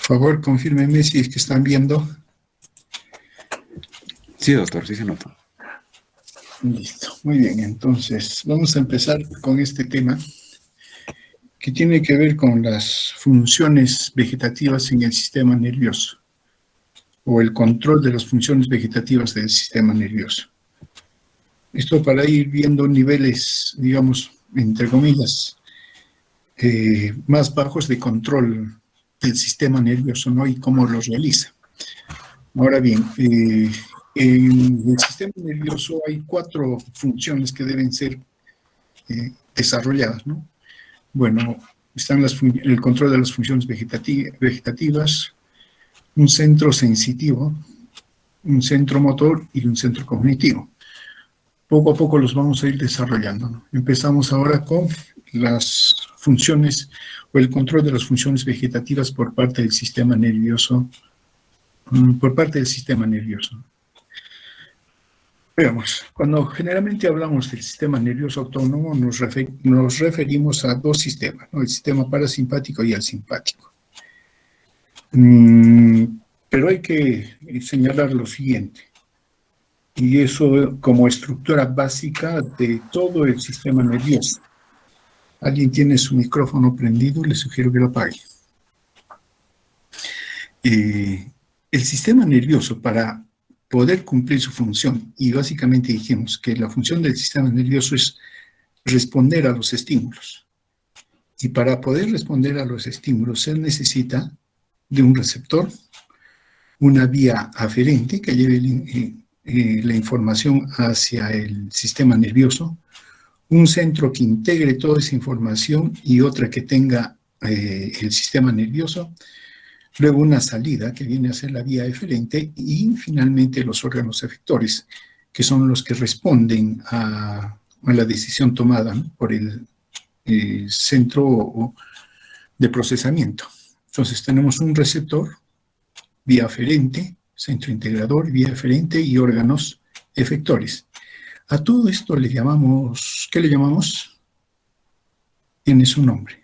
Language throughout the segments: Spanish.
favor, confírmenme si es que están viendo. Sí, doctor, sí se nota. Listo, muy bien. Entonces, vamos a empezar con este tema que tiene que ver con las funciones vegetativas en el sistema nervioso o el control de las funciones vegetativas del sistema nervioso. Esto para ir viendo niveles, digamos, entre comillas, más bajos de control del sistema nervioso, ¿no? Y cómo los realiza. Ahora bien, en el sistema nervioso hay 4 funciones que deben ser desarrolladas, ¿no? Bueno, están el control de las funciones vegetativas, un centro sensitivo, un centro motor y un centro cognitivo. Poco a poco los vamos a ir desarrollando, ¿no? Empezamos ahora con las funciones o el control de las funciones vegetativas por parte del sistema nervioso. Veamos, cuando generalmente hablamos del sistema nervioso autónomo nos referimos a 2 sistemas, ¿no? El sistema parasimpático y el simpático. Pero hay que señalar lo siguiente, y eso como estructura básica de todo el sistema nervioso. ¿Alguien tiene su micrófono prendido? Le sugiero que lo apague. El sistema nervioso, para poder cumplir su función, y básicamente dijimos que la función del sistema nervioso es responder a los estímulos. Y para poder responder a los estímulos se necesita de un receptor, una vía aferente que lleve la información hacia el sistema nervioso, un centro que integre toda esa información y otra que tenga el sistema nervioso, luego una salida que viene a ser la vía eferente y finalmente los órganos efectores, que son los que responden a la decisión tomada, ¿no? Por el centro de procesamiento. Entonces tenemos un receptor, vía aferente, centro integrador, vía eferente y órganos efectores. A todo esto le llamamos, ¿qué le llamamos? Tiene su nombre.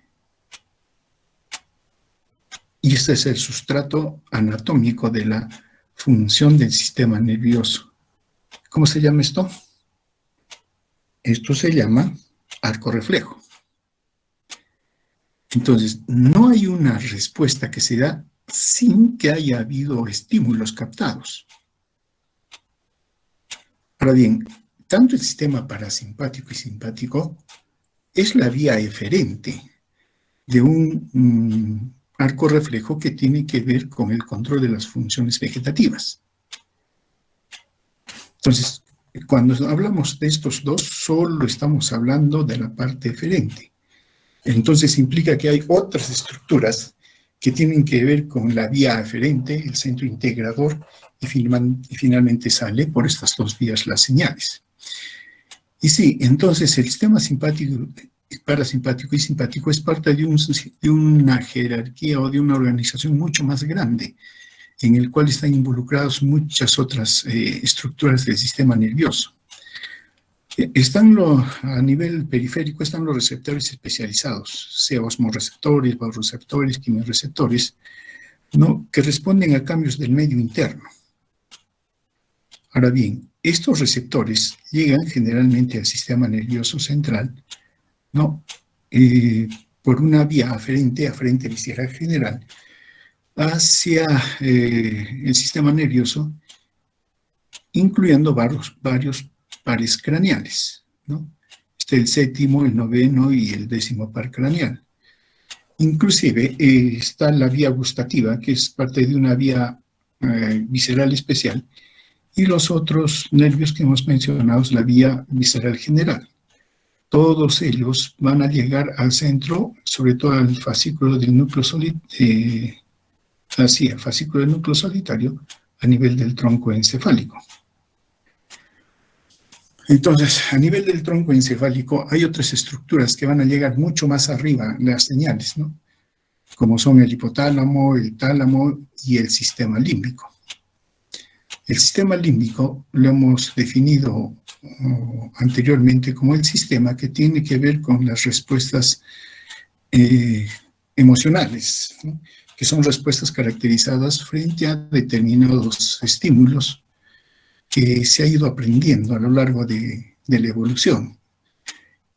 Y este es el sustrato anatómico de la función del sistema nervioso. ¿Cómo se llama esto? Esto se llama arco reflejo. Entonces, no hay una respuesta que se da sin que haya habido estímulos captados. Ahora bien, tanto el sistema parasimpático y simpático es la vía eferente de un arco reflejo que tiene que ver con el control de las funciones vegetativas. Entonces, cuando hablamos de estos dos, solo estamos hablando de la parte eferente. Entonces implica que hay otras estructuras que tienen que ver con la vía eferente, el centro integrador, y finalmente sale por estas 2 vías las señales. Y sí, entonces el sistema simpático, parasimpático y simpático es parte de una jerarquía o de una organización mucho más grande, en el cual están involucradas muchas otras estructuras del sistema nervioso. A nivel periférico están los receptores especializados, sea osmoreceptores, vasoreceptores, quimioreceptores, ¿no? Que responden a cambios del medio interno. Ahora bien, estos receptores llegan generalmente al sistema nervioso central, ¿no? Por una vía aferente visceral general, hacia el sistema nervioso, incluyendo varios pares craneales, ¿no? Está el 7º, el 9º y el 10º par craneal. Inclusive está la vía gustativa, que es parte de una vía visceral especial, y los otros nervios que hemos mencionado es la vía visceral general. Todos ellos van a llegar al centro, sobre todo al fascículo del núcleo solitario, a nivel del tronco encefálico. Entonces, a nivel del tronco encefálico hay otras estructuras que van a llegar mucho más arriba, las señales, ¿no? Como son el hipotálamo, el tálamo y el sistema límbico. El sistema límbico lo hemos definido anteriormente como el sistema que tiene que ver con las respuestas emocionales, ¿no? que son respuestas caracterizadas frente a determinados estímulos que se ha ido aprendiendo a lo largo de la evolución.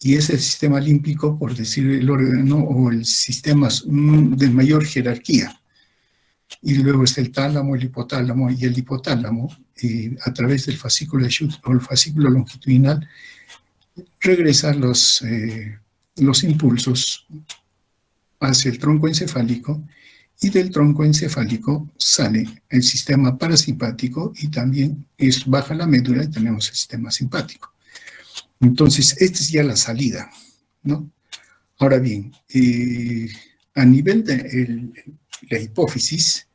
Y es el sistema límbico, por decir el órgano o el sistema de mayor jerarquía. Y luego está el tálamo, el hipotálamo, y el hipotálamo, a través del fascículo de Schultz o el fascículo longitudinal, regresa los impulsos hacia el tronco encefálico, y del tronco encefálico sale el sistema parasimpático y también baja la médula y tenemos el sistema simpático. Entonces, esta es ya la salida, ¿no? Ahora bien, a nivel de la hipófisis,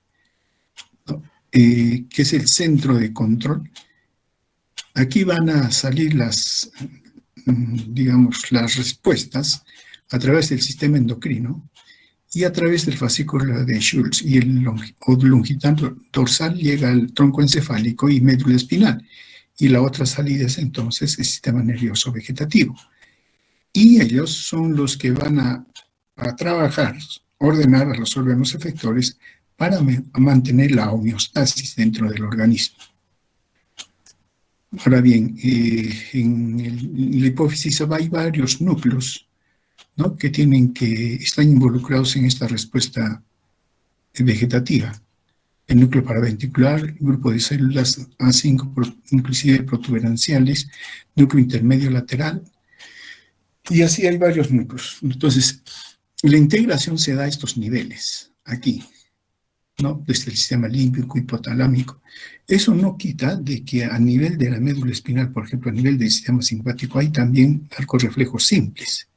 ¿no? Que es el centro de control, aquí van a salir las respuestas a través del sistema endocrino y a través del fascículo de Schultz, y el longitud dorsal llega al tronco encefálico y médula espinal, y la otra salida es entonces el sistema nervioso vegetativo. Y ellos son los que van a trabajar, ordenar a los órganos efectores para mantener la homeostasis dentro del organismo. Ahora bien, en la hipófisis hay varios núcleos, ¿no?, que están involucrados en esta respuesta vegetativa. El núcleo paraventricular, el grupo de células A5, inclusive protuberanciales, núcleo intermedio lateral, y así hay varios núcleos. Entonces, la integración se da a estos niveles, aquí, ¿no?, desde el sistema límbico, hipotalámico. Eso no quita de que a nivel de la médula espinal, por ejemplo, a nivel del sistema simpático, hay también arcos reflejos simples,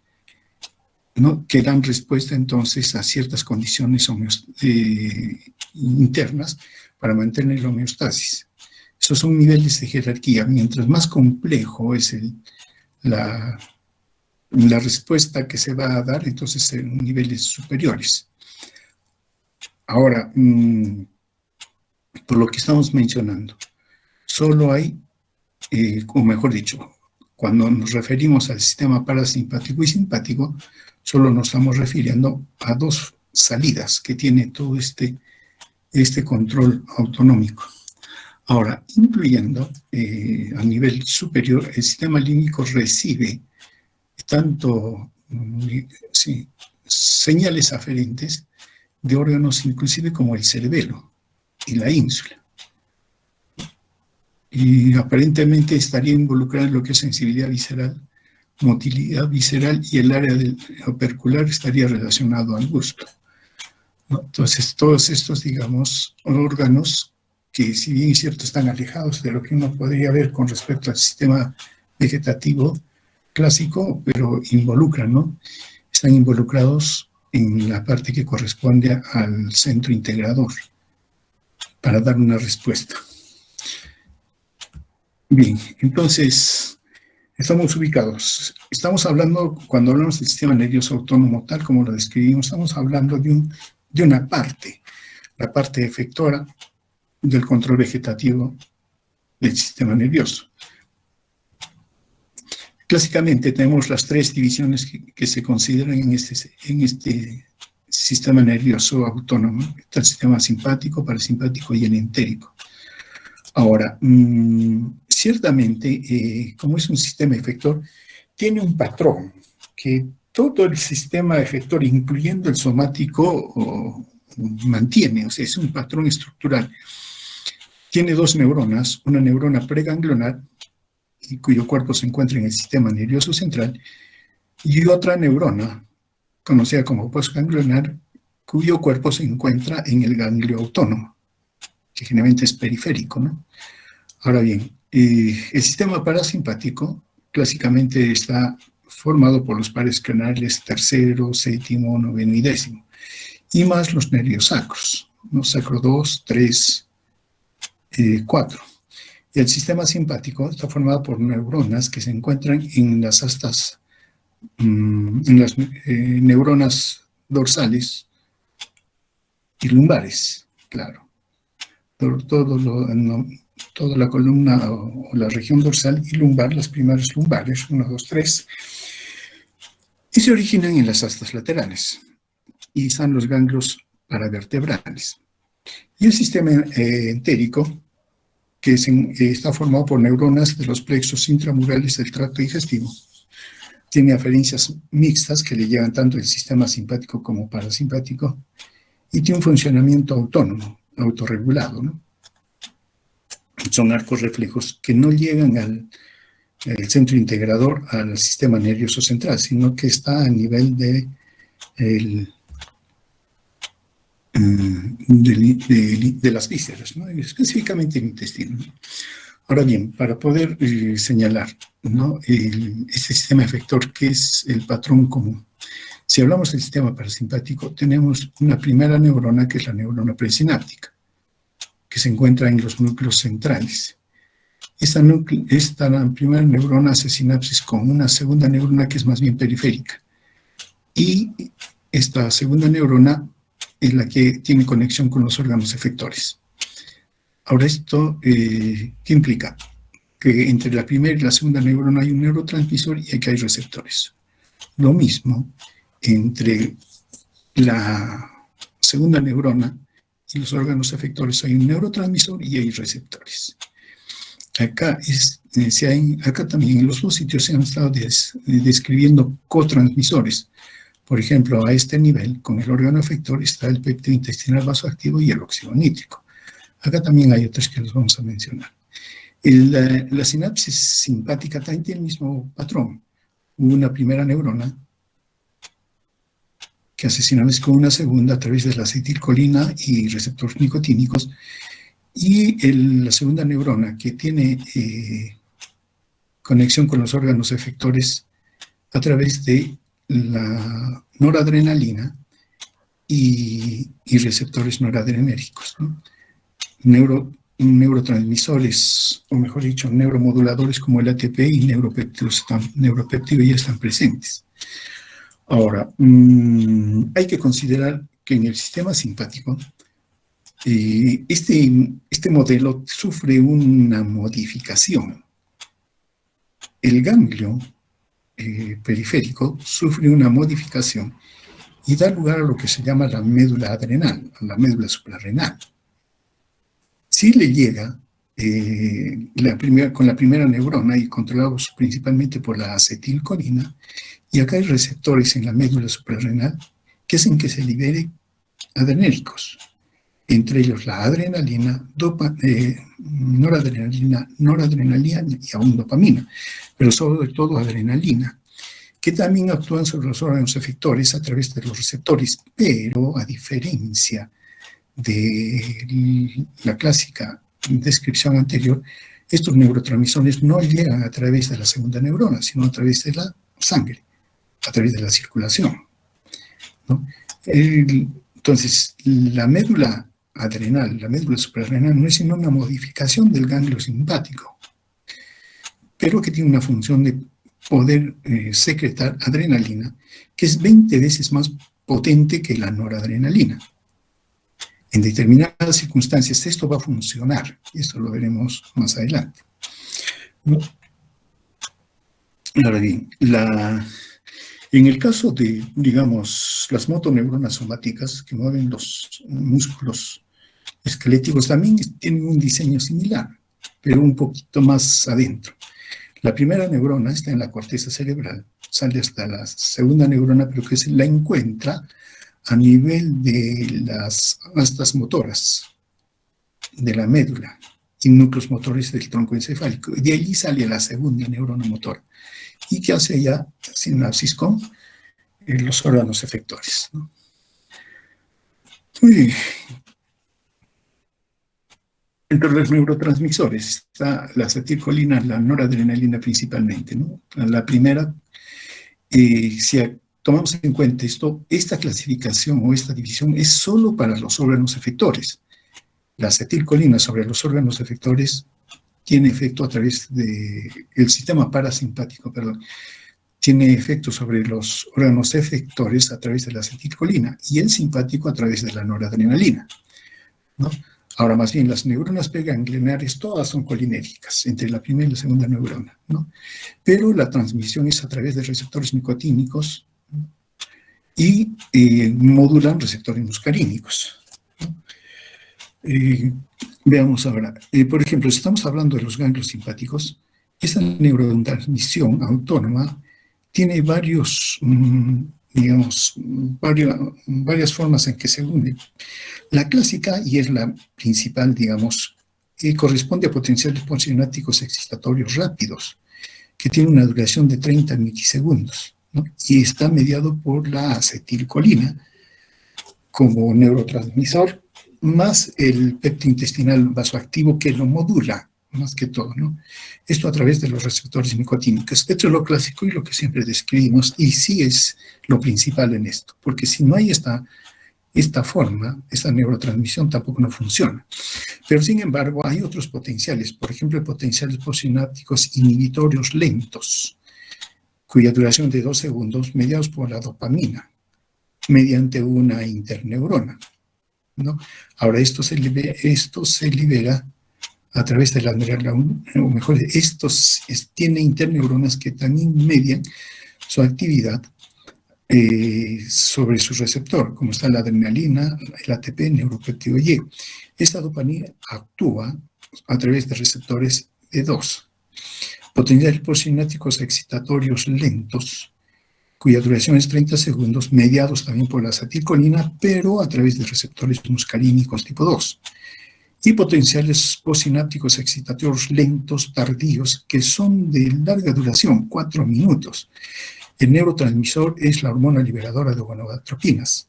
¿no?, que dan respuesta entonces a ciertas condiciones internas para mantener la homeostasis. Esos son niveles de jerarquía. Mientras más complejo es la respuesta que se va a dar, entonces en niveles superiores. Ahora, por lo que estamos mencionando, solo hay, o mejor dicho, cuando nos referimos al sistema parasimpático y simpático, solo nos estamos refiriendo a dos salidas que tiene todo este control autonómico. Ahora, incluyendo a nivel superior, el sistema límbico recibe tanto señales aferentes de órganos inclusive como el cerebelo y la ínsula. Y aparentemente estaría involucrada en lo que es sensibilidad visceral, motilidad visceral, y el área del opercular estaría relacionado al gusto, ¿no? Entonces, todos estos, digamos, órganos que, si bien es cierto, están alejados de lo que uno podría ver con respecto al sistema vegetativo clásico, pero involucran, ¿no? Están involucrados en la parte que corresponde al centro integrador para dar una respuesta. Bien, entonces, estamos ubicados. Estamos hablando, cuando hablamos del sistema nervioso autónomo, tal como lo describimos, estamos hablando de una parte, la parte efectora del control vegetativo del sistema nervioso. Clásicamente tenemos las tres divisiones que se consideran en este sistema nervioso autónomo. Está el sistema simpático, parasimpático y el entérico. Ahora, ciertamente, como es un sistema efector, tiene un patrón que todo el sistema efector, incluyendo el somático, mantiene. O sea, es un patrón estructural. Tiene dos neuronas, una neurona preganglionar, y cuyo cuerpo se encuentra en el sistema nervioso central, y otra neurona, conocida como postganglionar, cuyo cuerpo se encuentra en el ganglio autónomo, que generalmente es periférico, ¿no? Ahora bien, el sistema parasimpático clásicamente está formado por los pares craneales tercero, séptimo, noveno y décimo, y más los nervios sacros, ¿no? Sacro 2, 3, 4. Y el sistema simpático está formado por neuronas que se encuentran en las astas, en las neuronas dorsales y lumbares, claro. Toda la columna o la región dorsal y lumbar, las primeras lumbares, 1, 2, 3, y se originan en las astas laterales. Y están los ganglios paravertebrales. Y el sistema entérico, que está formado por neuronas de los plexos intramurales del tracto digestivo, tiene aferencias mixtas que le llevan tanto el sistema simpático como parasimpático y tiene un funcionamiento autónomo, autorregulado, ¿no? Son arcos reflejos que no llegan al centro integrador, al sistema nervioso central, sino que está a nivel de las vísceras, ¿no? Específicamente el intestino, ¿no? Ahora bien, para poder señalar, ¿no?, este sistema efector, que es el patrón común. Si hablamos del sistema parasimpático, tenemos una primera neurona, que es la neurona presináptica, que se encuentra en los núcleos centrales. Esta primera neurona hace sinapsis con una segunda neurona que es más bien periférica. Y esta segunda neurona es la que tiene conexión con los órganos efectores. Ahora, ¿esto qué implica? Que entre la primera y la segunda neurona hay un neurotransmisor y aquí hay receptores. Lo mismo entre la segunda neurona y los órganos efectores, hay un neurotransmisor y hay receptores. Acá también en los dos sitios se han estado describiendo cotransmisores. Por ejemplo, a este nivel, con el órgano efector, está el péptido intestinal vasoactivo y el óxido nítrico. Acá también hay otros que los vamos a mencionar. La sinapsis simpática también tiene el mismo patrón. Una primera neurona que hace sinapsis con una segunda a través de la acetilcolina y receptores nicotínicos, y la segunda neurona que tiene conexión con los órganos efectores a través de la noradrenalina y receptores noradrenérgicos, ¿no? Neurotransmisores, o mejor dicho, neuromoduladores como el ATP y neuropéptido ya están presentes. Ahora, hay que considerar que en el sistema simpático este modelo sufre una modificación. El ganglio periférico sufre una modificación y da lugar a lo que se llama la médula adrenal, la médula suprarrenal. Si le llega con la primera neurona y controlados principalmente por la acetilcolina, y acá hay receptores en la médula suprarrenal que hacen que se libere adrenérgicos, entre ellos la adrenalina, noradrenalina y aún dopamina, pero sobre todo adrenalina, que también actúan sobre los órganos efectores a través de los receptores, pero a diferencia de la clásica descripción anterior, estos neurotransmisores no llegan a través de la segunda neurona, sino a través de la sangre, a través de la circulación, ¿no? Entonces, la médula adrenal, la médula suprarrenal, no es sino una modificación del ganglio simpático, pero que tiene una función de poder secretar adrenalina, que es 20 veces más potente que la noradrenalina. En determinadas circunstancias esto va a funcionar, y esto lo veremos más adelante, ¿no? Ahora bien, en el caso de, digamos, las motoneuronas somáticas que mueven los músculos esqueléticos, también tienen un diseño similar, pero un poquito más adentro. La primera neurona está en la corteza cerebral, sale hasta la segunda neurona, pero que se la encuentra a nivel de las astas motoras de la médula y núcleos motores del tronco encefálico. Y de allí sale la segunda neurona motora, y que hace ya sinapsis con los órganos efectores, ¿no? Muy bien. Entre los neurotransmisores está la acetilcolina, la noradrenalina principalmente, ¿no? La primera, si tomamos en cuenta esta clasificación o esta división es solo para los órganos efectores. La acetilcolina sobre los órganos efectores tiene efecto a través del sistema parasimpático, perdón. Tiene efecto sobre los órganos efectores a través de la acetilcolina y el simpático a través de la noradrenalina, ¿no? Ahora, más bien, las neuronas preganglionares todas son colinérgicas entre la primera y la segunda neurona, ¿no? Pero la transmisión es a través de receptores nicotínicos, ¿no? y modulan receptores muscarínicos, ¿no? Veamos ahora, por ejemplo, si estamos hablando de los ganglios simpáticos, esta neurotransmisión autónoma tiene varias formas en que se une. La clásica, y es la principal, digamos, corresponde a potenciales postsinápticos excitatorios rápidos, que tiene una duración de 30 milisegundos, ¿no? Y está mediado por la acetilcolina como neurotransmisor, más el péptido intestinal vasoactivo que lo modula, más que todo, ¿no? Esto a través de los receptores nicotínicos. Esto es lo clásico y lo que siempre describimos, y sí es lo principal en esto, porque si no hay esta forma, esta neurotransmisión tampoco no funciona. Pero sin embargo, hay otros potenciales, por ejemplo, potenciales postsinápticos inhibitorios lentos, cuya duración de 2 segundos, mediados por la dopamina, mediante una interneurona, ¿no? Ahora, esto se libera a través de la neurona, o mejor, tiene interneuronas que también median su actividad sobre su receptor, como está la adrenalina, el ATP, neuropéptido Y. Esta dopamina actúa a través de receptores D2. Potenciales postsinápticos excitatorios lentos, cuya duración es 30 segundos, mediados también por la acetilcolina, pero a través de receptores muscarínicos tipo 2. Y potenciales postsinápticos excitatorios lentos tardíos, que son de larga duración, 4 minutos. El neurotransmisor es la hormona liberadora de gonadotropinas,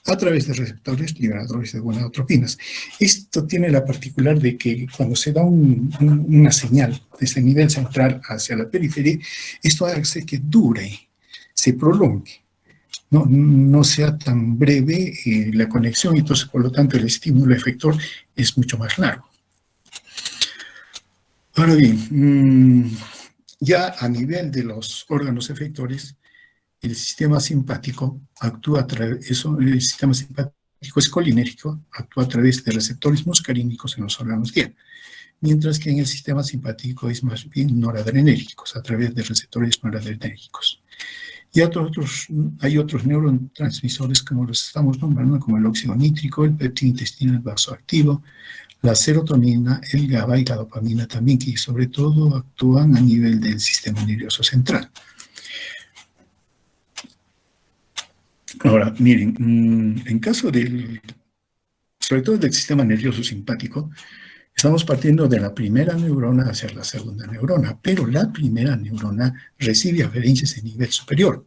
a través de receptores liberadores de gonadotropinas. Esto tiene la particular de que cuando se da una señal desde el nivel central hacia la periferia, esto hace que dure, se prolongue, no sea tan breve la conexión, y entonces por lo tanto el estímulo efector es mucho más largo. Ahora bien, ya a nivel de los órganos efectores, el sistema simpático actúa a través, el sistema simpático es colinérgico, actúa a través de receptores muscarínicos en los órganos guía, mientras que en el sistema simpático es más bien noradrenérgicos, a través de receptores noradrenérgicos. Y hay otros neurotransmisores, como los estamos nombrando, como el óxido nítrico, el péptido intestinal vasoactivo, la serotonina, el GABA y la dopamina también, que sobre todo actúan a nivel del sistema nervioso central. Ahora, miren, en caso sobre todo del sistema nervioso simpático, estamos partiendo de la primera neurona hacia la segunda neurona, pero la primera neurona recibe aferencias de nivel superior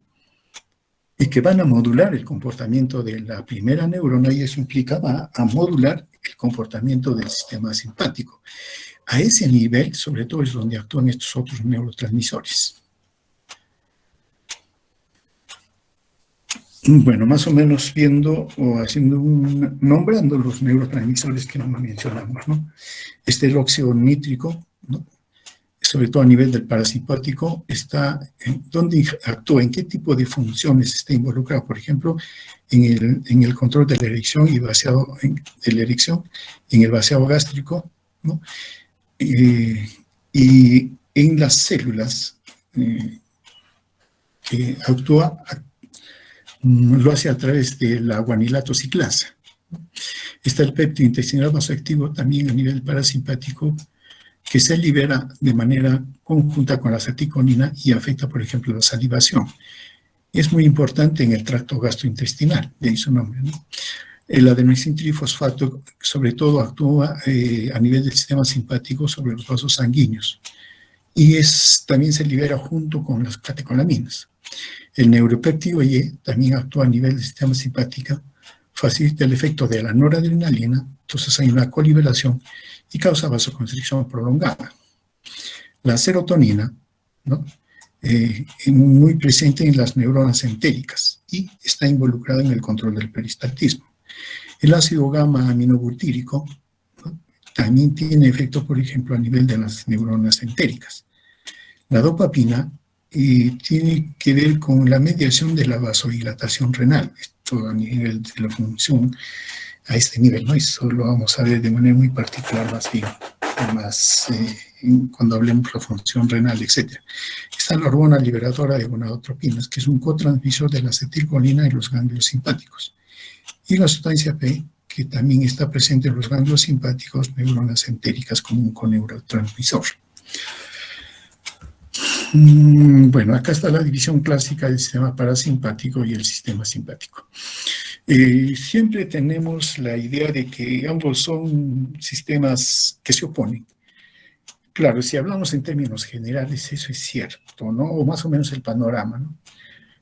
y que van a modular el comportamiento de la primera neurona, y eso implica va a modular el comportamiento del sistema simpático. A ese nivel, sobre todo, es donde actúan estos otros neurotransmisores. Bueno, más o menos viendo o nombrando los neurotransmisores que no mencionamos, ¿no? El óxido nítrico, ¿no? Sobre todo a nivel del parasimpático, está dónde actúa, en qué tipo de funciones está involucrado, por ejemplo, en el control de la erección y vaciado de la erección, en el vaciado gástrico, ¿no? Y en las células que actúa, lo hace a través de la guanilato ciclasa. Está el péptido intestinal vasoactivo también a nivel parasimpático, que se libera de manera conjunta con la acetilcolina y afecta, por ejemplo, la salivación. Es muy importante en el tracto gastrointestinal, de ahí su nombre, ¿no? El adenosintrifosfato, sobre todo, actúa a nivel del sistema simpático sobre los vasos sanguíneos, y también se libera junto con las catecolaminas. El neuropéptido Y también actúa a nivel del sistema simpático, facilita el efecto de la noradrenalina, entonces hay una coliberación y causa vasoconstricción prolongada. La serotonina, ¿no? Muy presente en las neuronas entéricas y está involucrada en el control del peristaltismo. El ácido gamma aminobutírico, ¿no? También tiene efecto, por ejemplo, a nivel de las neuronas entéricas. La dopamina tiene que ver con la mediación de la vasodilatación renal, esto a nivel de la función a este nivel, ¿no? Eso lo vamos a ver de manera muy particular, más bien, más cuando hablemos de la función renal, etc. Está la hormona liberadora de gonadotropinas, que es un cotransmisor de la acetilcolina en los ganglios simpáticos. Y la sustancia P, que también está presente en los ganglios simpáticos, neuronas entéricas como un coneurotransmisor. Bueno, acá está la división clásica del sistema parasimpático y el sistema simpático. Siempre tenemos la idea de que ambos son sistemas que se oponen. Claro, si hablamos en términos generales, eso es cierto, ¿no? O más o menos el panorama, ¿no?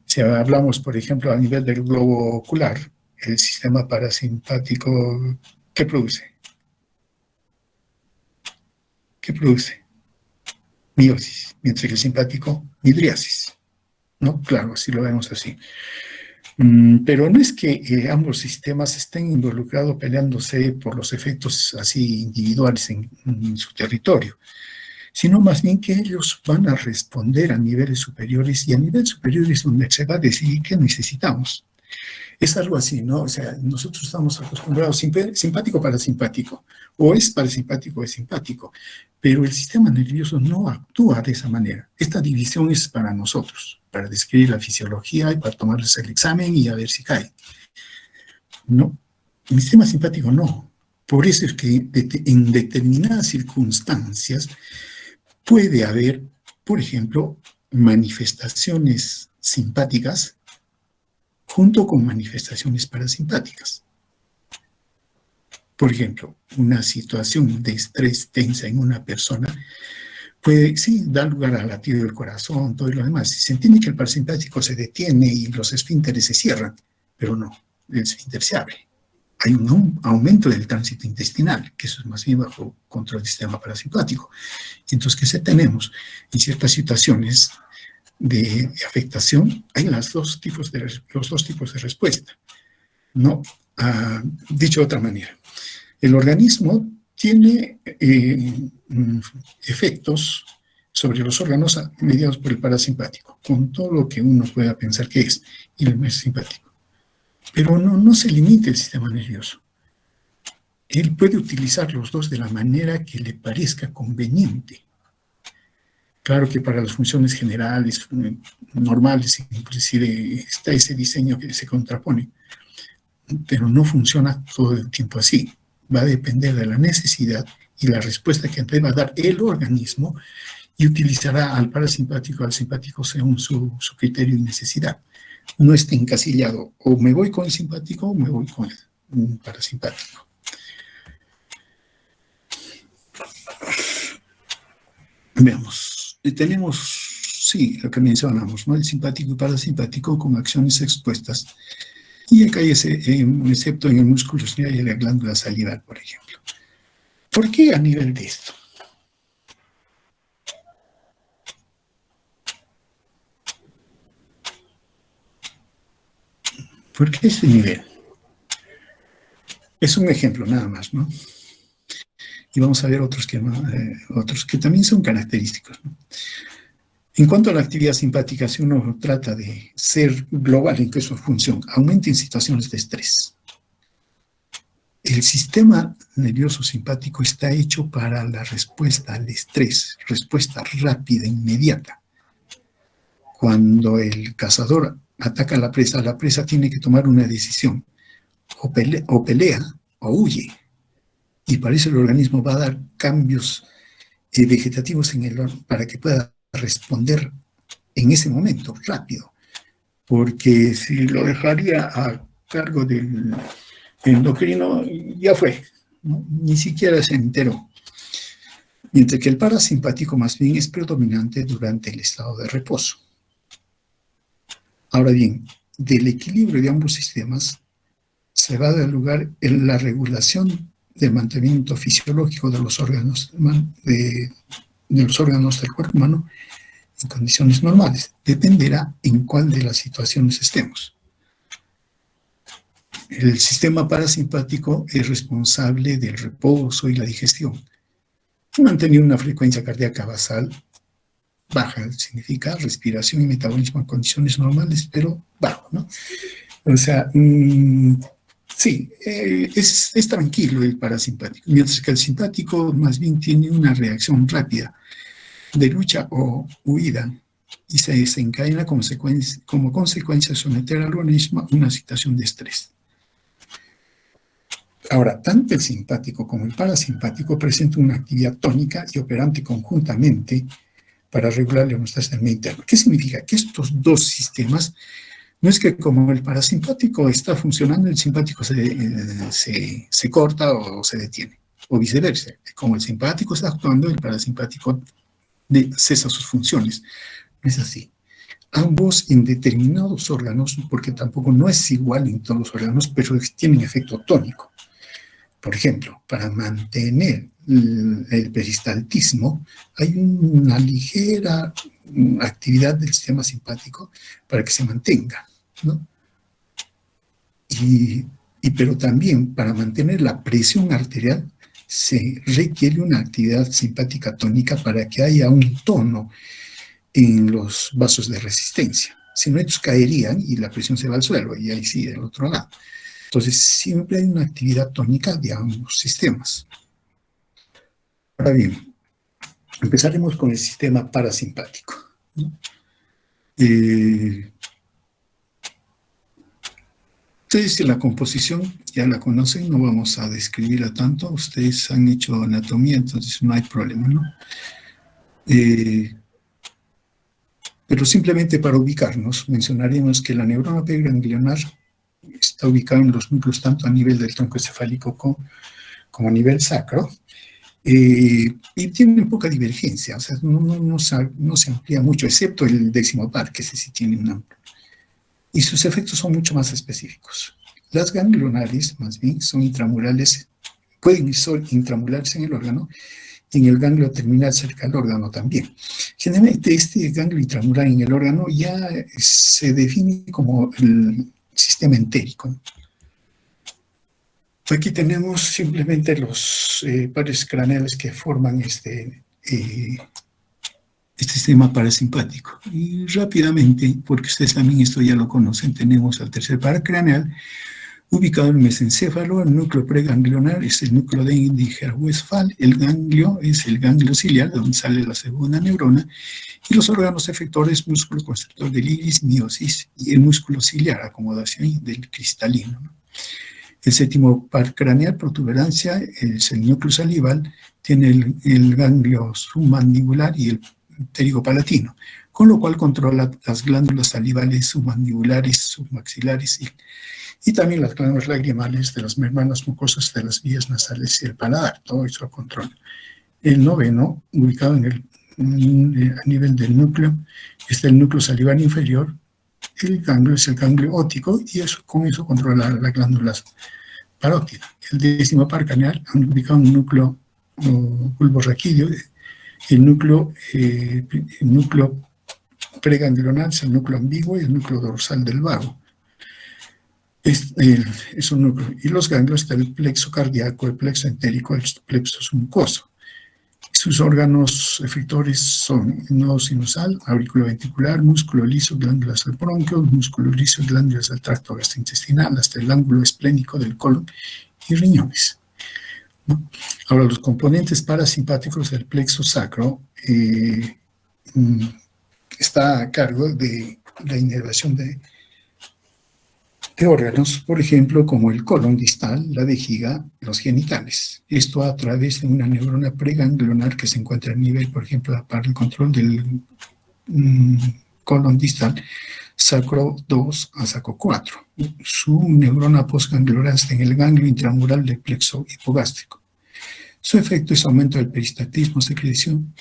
Si hablamos, por ejemplo, a nivel del globo ocular, el sistema parasimpático, ¿qué produce? ¿Qué produce? Miosis, mientras que el simpático, midriasis, ¿no? Claro, si lo vemos así. Pero no es que ambos sistemas estén involucrados peleándose por los efectos así individuales en su territorio, sino más bien que ellos van a responder a niveles superiores, y a niveles superiores donde se va a decidir qué necesitamos. Es algo así, ¿no? O sea, nosotros estamos acostumbrados simpático parasimpático, o es parasimpático o es simpático, pero el sistema nervioso no actúa de esa manera. Esta división es para nosotros, para describir la fisiología y para tomarles el examen y a ver si cae. No, el sistema simpático no. Por eso es que en determinadas circunstancias puede haber, por ejemplo, manifestaciones simpáticas junto con manifestaciones parasimpáticas. Por ejemplo, una situación de estrés tensa en una persona puede, sí, dar lugar al latido del corazón, todo y lo demás. Se entiende que el parasimpático se detiene y los esfínteres se cierran, pero no, el esfínter se abre. Hay un aumento del tránsito intestinal, que eso es más bien bajo control del sistema parasimpático. Entonces, ¿qué tenemos? En ciertas situaciones de afectación, hay los dos tipos de respuesta. No, dicho de otra manera, el organismo tiene efectos sobre los órganos mediados por el parasimpático, con todo lo que uno pueda pensar que es, y el más simpático. Pero no se limita el sistema nervioso. Él puede utilizar los dos de la manera que le parezca conveniente. Claro que para las funciones generales, normales, inclusive está ese diseño que se contrapone, pero no funciona todo el tiempo así. Va a depender de la necesidad y la respuesta que deba dar el organismo, y utilizará al parasimpático, al simpático según su criterio y necesidad. No está encasillado, o me voy con el simpático o me voy con el parasimpático. Veamos, tenemos, sí, lo que mencionamos, ¿no? El simpático y parasimpático con acciones expuestas, y acá hay excepto en el músculo espinal y la glándula salival, por ejemplo. ¿Por qué a nivel de esto? ¿Por qué ese nivel? Es un ejemplo nada más, ¿no? Y vamos a ver otros que también son característicos, ¿no? En cuanto a la actividad simpática, si uno trata de ser global en que su función aumenta en situaciones de estrés, el sistema nervioso simpático está hecho para la respuesta al estrés, respuesta rápida, inmediata. Cuando el cazador ataca a la presa tiene que tomar una decisión, o pelea o huye. Y para eso el organismo va a dar cambios vegetativos para que pueda responder en ese momento, rápido. Porque si lo dejaría a cargo del endocrino, ya fue, ¿no? Ni siquiera se enteró. Mientras que el parasimpático más bien es predominante durante el estado de reposo. Ahora bien, del equilibrio de ambos sistemas se va a dar lugar en la regulación del mantenimiento fisiológico de los órganos del cuerpo humano en condiciones normales. Dependerá en cuál de las situaciones estemos. El sistema parasimpático es responsable del reposo y la digestión. Mantener una frecuencia cardíaca basal baja significa respiración y metabolismo en condiciones normales, pero bajo, ¿no? O sea, Sí, es tranquilo el parasimpático, mientras que el simpático más bien tiene una reacción rápida de lucha o huida y se desencadena como consecuencia de someter al organismo a una situación de estrés. Ahora, tanto el simpático como el parasimpático presentan una actividad tónica y operante conjuntamente para regular la homeostasis del medio interno. ¿Qué significa? Que estos dos sistemas, no es que como el parasimpático está funcionando, el simpático se corta o se detiene, o viceversa. Como el simpático está actuando, el parasimpático cesa sus funciones. No es así. Ambos en determinados órganos, porque tampoco no es igual en todos los órganos, pero tienen efecto tónico. Por ejemplo, para mantener el peristaltismo, hay una ligera actividad del sistema simpático para que se mantenga, ¿no? Pero también para mantener la presión arterial se requiere una actividad simpática tónica para que haya un tono en los vasos de resistencia. Si no, estos caerían y la presión se va al suelo, y ahí sí, del otro lado. Entonces, siempre hay una actividad tónica de ambos sistemas. Ahora bien, empezaremos con el sistema parasimpático, ¿no? Ustedes la composición ya la conocen, no vamos a describirla tanto. Ustedes han hecho anatomía, entonces no hay problema, ¿no? Pero simplemente para ubicarnos, mencionaremos que la neurona preganglionar está ubicada en los núcleos tanto a nivel del tronco encefálico como a nivel sacro, y tienen poca divergencia, o sea, no se amplía mucho, excepto el décimo par, que ese sí tiene un amplio. Y sus efectos son mucho más específicos. Las ganglionares, más bien, son intramurales, pueden ser intramurales en el órgano, y en el ganglio terminal cerca del órgano también. Generalmente este ganglio intramural en el órgano ya se define como el sistema entérico. Aquí tenemos simplemente los pares craneales que forman este sistema parasimpático. Y rápidamente, porque ustedes también esto ya lo conocen, tenemos al tercer par craneal, ubicado en el mesencéfalo. El núcleo preganglionar es el núcleo de Indinger-Westphal, el ganglio es el ganglio ciliar, de donde sale la segunda neurona, y los órganos efectores, músculo constrictor del iris, miosis, y el músculo ciliar, acomodación del cristalino, ¿no? El séptimo par craneal, protuberancia, es el núcleo salival, tiene el ganglio submandibular y el pterigopalatino, con lo cual controla las glándulas salivales submandibulares, submaxilares y también las glándulas lagrimales de las membranas mucosas de las vías nasales y el paladar. Todo eso lo controla. El noveno, ubicado a nivel del núcleo, está el núcleo salival inferior. El ganglio es el ganglio óptico y con eso controla las glándulas parótidas. El décimo par craneal, ubicado en un núcleo bulborraquídeo. El núcleo preganglionar es el núcleo ambiguo y el núcleo dorsal del vago. Es un núcleo. Y los ganglios está el plexo cardíaco, el plexo entérico, el plexo submucoso. Sus órganos efectores son el nodo sinusal, aurículo ventricular, músculo liso, glándulas del bronquio, músculo liso, glándulas del tracto gastrointestinal, hasta el ángulo esplénico del colon y riñones, ¿no? Ahora, los componentes parasimpáticos del plexo sacro está a cargo de la inervación de órganos, por ejemplo, como el colon distal, la vejiga, los genitales. Esto a través de una neurona preganglionar que se encuentra a nivel, por ejemplo, para el control del colon distal, sacro 2 a sacro 4. Su neurona postganglionar está en el ganglio intramural del plexo hipogástrico. Su efecto es aumento del peristaltismo, secreción.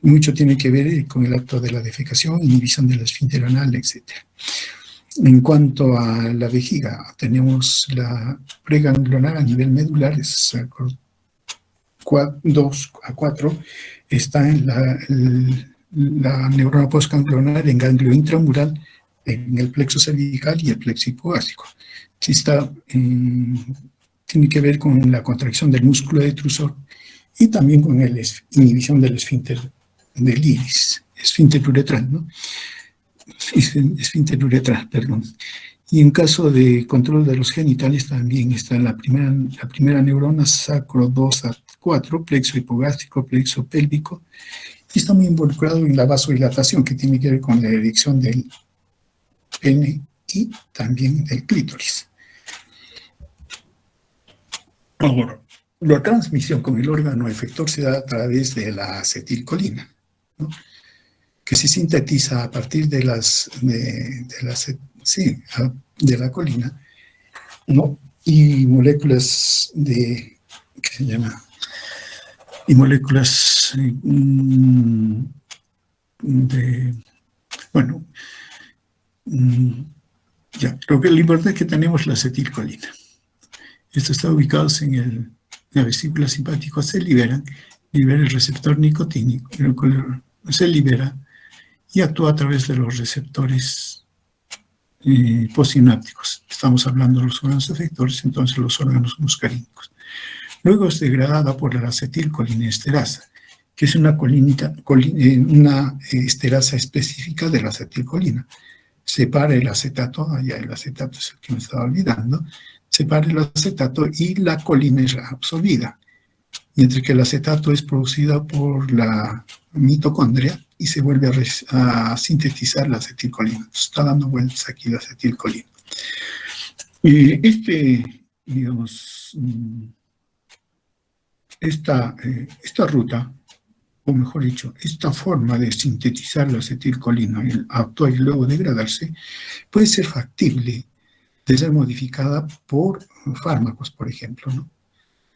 Mucho tiene que ver con el acto de la defecación, inhibición del esfínter anal, etc. En cuanto a la vejiga, tenemos la preganglionar a nivel medular, es 2 a 4, está en la neurona postganglionar en ganglio intramural, en el plexo cervical y el plexo hipogástrico. Tiene que ver con la contracción del músculo detrusor y también con la inhibición del esfínter del iris, esfínter uretral, ¿no? Esfínter uretral, perdón. Y en caso de control de los genitales también está la primera neurona, sacro 2 a 4, plexo hipogástrico, plexo pélvico, y está muy involucrado en la vasodilatación, que tiene que ver con la erección del pene y también del clítoris. Ahora, la transmisión con el órgano efector se da a través de la acetilcolina, ¿no?, que se sintetiza a partir de la colina, ¿no?, y moléculas de, ¿qué se llama? Y moléculas bueno, ya, lo importante es que tenemos la acetilcolina. Esto está ubicado en la vesícula simpática, libera el receptor nicotínico, se libera y actúa a través de los receptores postsinápticos. Estamos hablando de los órganos efectores, entonces los órganos muscarínicos. Luego es degradada por la acetilcolinesterasa, que es una esterasa específica de la acetilcolina. Separa el acetato, ya el acetato es el que me estaba olvidando, separa el acetato y la colina es absorbida, mientras que el acetato es producido por la mitocondria y se vuelve a sintetizar la acetilcolina. Está dando vueltas aquí la acetilcolina. Digamos, esta ruta, o mejor dicho, esta forma de sintetizar la acetilcolina, el actuar y luego degradarse, puede ser factible de ser modificada por fármacos, por ejemplo, ¿no?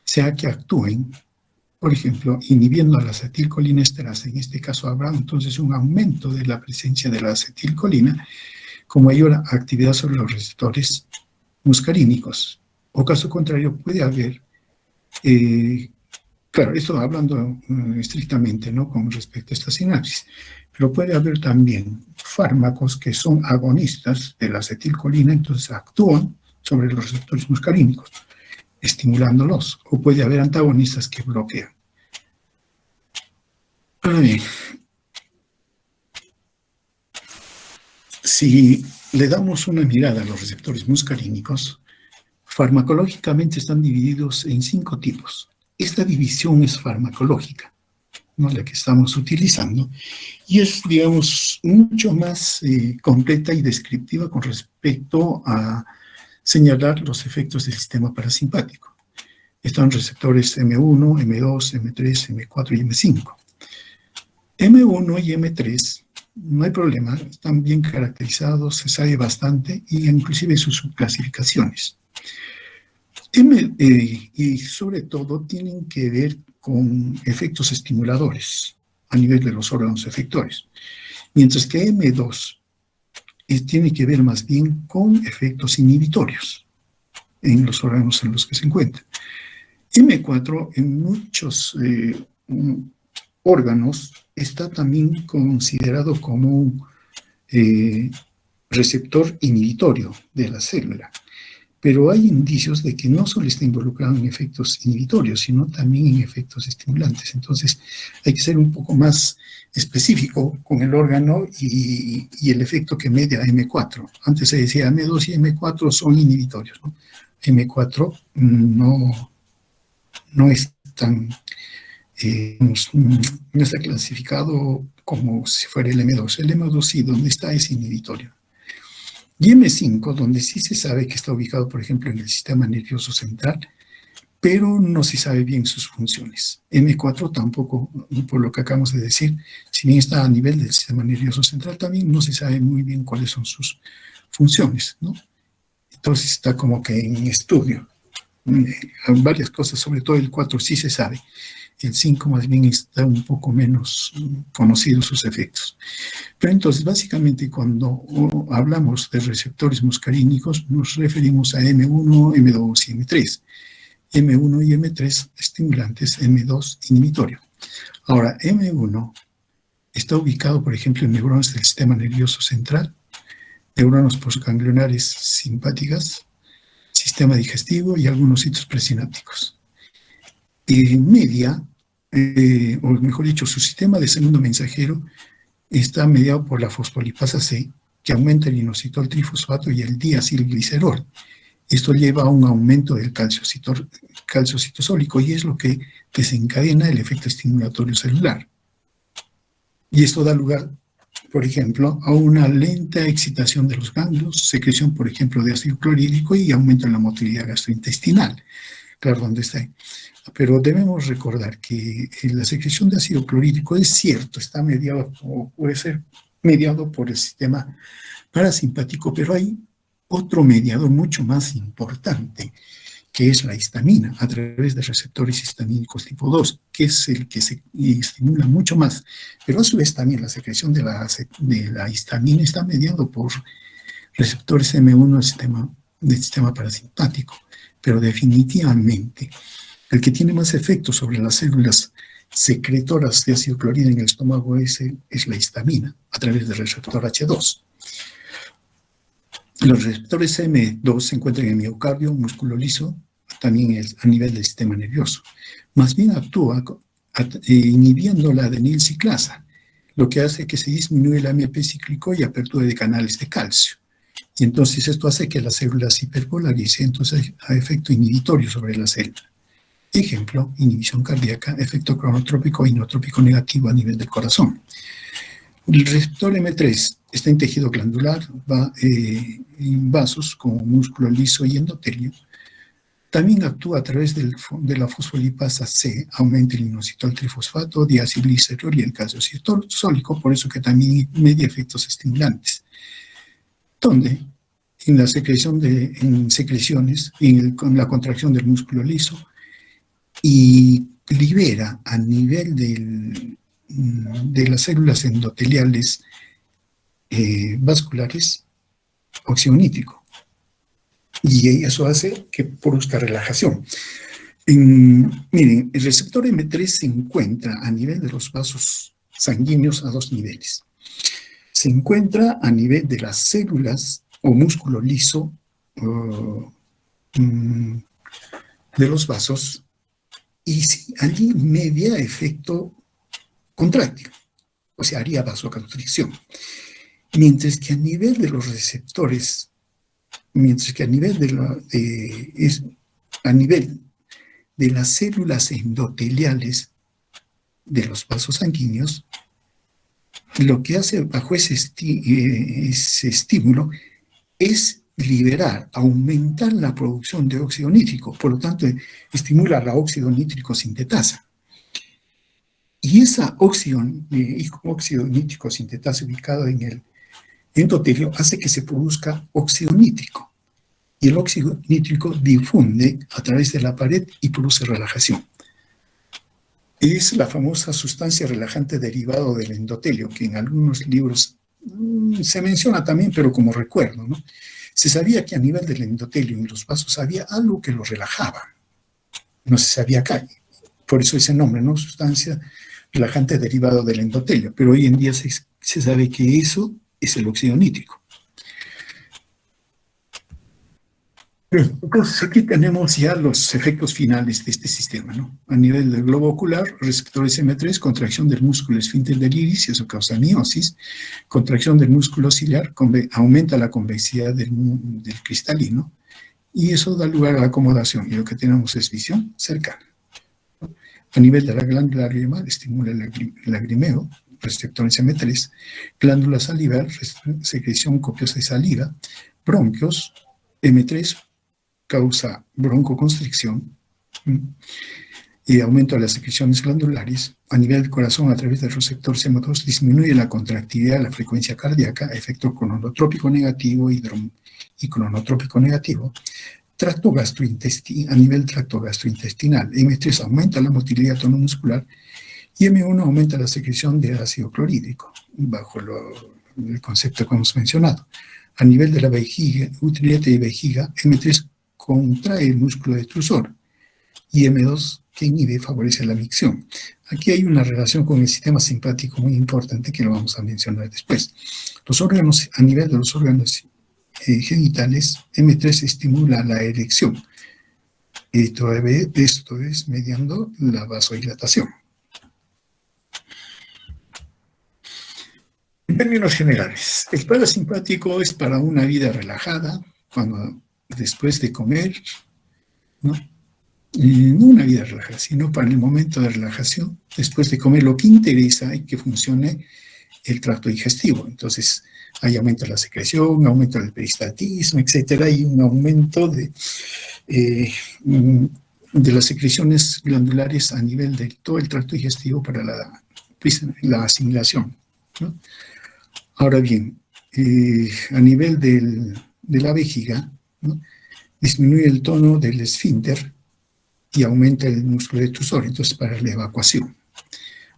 Sea que actúen, por ejemplo, inhibiendo a la acetilcolinesterasa. En este caso habrá entonces un aumento de la presencia de la acetilcolina con mayor actividad sobre los receptores muscarínicos. O caso contrario, puede haber, claro, esto hablando estrictamente, ¿no?, con respecto a esta sinapsis, pero puede haber también fármacos que son agonistas de la acetilcolina, entonces actúan sobre los receptores muscarínicos, estimulándolos, o puede haber antagonistas que bloquean. Ahora bien, si le damos una mirada a los receptores muscarínicos, farmacológicamente están divididos en 5 tipos. Esta división es farmacológica, ¿no?, la que estamos utilizando, y es, digamos, mucho más completa y descriptiva con respecto a señalar los efectos del sistema parasimpático. Están receptores M1, M2, M3, M4 y M5. M1 y M3, no hay problema, están bien caracterizados, se sabe bastante, y inclusive sus subclasificaciones. Y sobre todo tienen que ver con efectos estimuladores a nivel de los órganos efectores, mientras que M2 tiene que ver más bien con efectos inhibitorios en los órganos en los que se encuentran. M4 en muchos órganos está también considerado como un receptor inhibitorio de la célula, pero hay indicios de que no solo está involucrado en efectos inhibitorios, sino también en efectos estimulantes. Entonces hay que ser un poco más específico con el órgano y el efecto que media M4. Antes se decía M2 y M4 son inhibitorios, ¿no? M4 no es tan, no está clasificado como si fuera el M2. El M2 sí, donde está es inhibitorio. Y M5, donde sí se sabe que está ubicado, por ejemplo, en el sistema nervioso central, pero no se sabe bien sus funciones. M4 tampoco, por lo que acabamos de decir, si bien está a nivel del sistema nervioso central, también no se sabe muy bien cuáles son sus funciones, ¿no? Entonces está como que en estudio. Hay varias cosas, sobre todo el 4 sí se sabe. El 5 más bien está un poco menos conocidos sus efectos. Pero entonces, básicamente, cuando hablamos de receptores muscarínicos, nos referimos a M1, M2 y M3. M1 y M3 estimulantes, M2 inhibitorio. Ahora, M1 está ubicado, por ejemplo, en neuronas del sistema nervioso central, neuronas postganglionares simpáticas, sistema digestivo y algunos sitios presinápticos. Media, o mejor dicho, su sistema de segundo mensajero está mediado por la fosfolipasa C que aumenta el inositol trifosfato y el diacilglicerol. Esto lleva a un aumento del calcio citosólico y es lo que desencadena el efecto estimulatorio celular. Y esto da lugar, por ejemplo, a una lenta excitación de los ganglios, secreción, por ejemplo, de ácido clorhídrico y aumento en la motilidad gastrointestinal. Claro, ¿dónde está ahí? Pero debemos recordar que la secreción de ácido clorhídrico es cierto, está mediado o puede ser mediado por el sistema parasimpático, pero hay otro mediador mucho más importante, que es la histamina, a través de receptores histamínicos tipo 2, que es el que se estimula mucho más. Pero a su vez también la secreción de la histamina está mediado por receptores M1 del sistema parasimpático. Pero definitivamente, el que tiene más efecto sobre las células secretoras de ácido clorhídrico en el estómago es la histamina, a través del receptor H2. Los receptores M2 se encuentran en el miocardio, músculo liso, también a nivel del sistema nervioso. Más bien actúa inhibiendo la adenilciclasa, lo que hace que se disminuya el AMP cíclico y apertura de canales de calcio. Y entonces esto hace que las células se hiperpolaricen, entonces hay efecto inhibitorio sobre la célula. Ejemplo, inhibición cardíaca, efecto cronotrópico y inotrópico negativo a nivel del corazón. El receptor M3 está en tejido glandular, en vasos como músculo liso y endotelio. También actúa a través de la fosfolipasa C, aumenta el inositol trifosfato, diacilglicerol y el calcio citosólico, por eso que también media efectos estimulantes. Donde en la secreción en secreciones, con la contracción del músculo liso, y libera a nivel de las células endoteliales vasculares óxido nítrico. Y eso hace que produzca relajación. Miren, el receptor M3 se encuentra a nivel de los vasos sanguíneos a dos niveles. Se encuentra a nivel de las células o músculo liso de los vasos y allí media efecto contráctil, o sea, haría vasoconstricción. Mientras que a nivel de los receptores, a nivel de las células endoteliales de los vasos sanguíneos, lo que hace bajo ese estímulo es liberar, aumentar la producción de óxido nítrico, por lo tanto, estimula la óxido nítrico sintetasa. Y esa óxido nítrico sintetasa ubicada en el endotelio hace que se produzca óxido nítrico. Y el óxido nítrico difunde a través de la pared y produce relajación. Es la famosa sustancia relajante derivado del endotelio, que en algunos libros se menciona también, pero como recuerdo, ¿no? Se sabía que a nivel del endotelio en los vasos había algo que lo relajaba. No se sabía acá. Por eso ese nombre, ¿no? Sustancia relajante derivado del endotelio. Pero hoy en día se sabe que eso es el óxido nítrico. Entonces aquí tenemos ya los efectos finales de este sistema, ¿no? A nivel del globo ocular, receptores M3, contracción del músculo esfínter del iris, y eso causa miosis. Contracción del músculo ciliar, aumenta la convexidad del cristalino, y eso da lugar a la acomodación, y lo que tenemos es visión cercana. A nivel de la glándula lacrimal, estimula el lagrimeo, receptores M3, glándula salivar, secreción copiosa de saliva, bronquios, M3, causa broncoconstricción y aumento de las secreciones glandulares. A nivel del corazón, a través del receptor CM2, disminuye la contractilidad de la frecuencia cardíaca, efecto cronotrópico negativo y cronotrópico negativo. Tracto gastrointestinal, a nivel tracto gastrointestinal, M3 aumenta la motilidad tonomuscular y M1 aumenta la secreción de ácido clorhídrico, bajo el concepto que hemos mencionado. A nivel de la vejiga, utilete y vejiga, M3 contrae el músculo detrusor y M2 que inhibe favorece la micción. Aquí hay una relación con el sistema simpático muy importante que lo vamos a mencionar después. Los órganos, a nivel de los órganos genitales, M3 estimula la erección. Esto es mediando la vasodilatación. En términos generales, el parasimpático es para una vida relajada, cuando después de comer, ¿no? No una vida relajada, sino para el momento de relajación, después de comer, lo que interesa es que funcione el tracto digestivo. Entonces, hay aumento de la secreción, aumento del peristaltismo, etcétera, y un aumento eh, de las secreciones glandulares a nivel de todo el tracto digestivo para la asimilación, ¿no? Ahora bien, a nivel de la vejiga, ¿no? Disminuye el tono del esfínter y aumenta el músculo detrusor, entonces para la evacuación.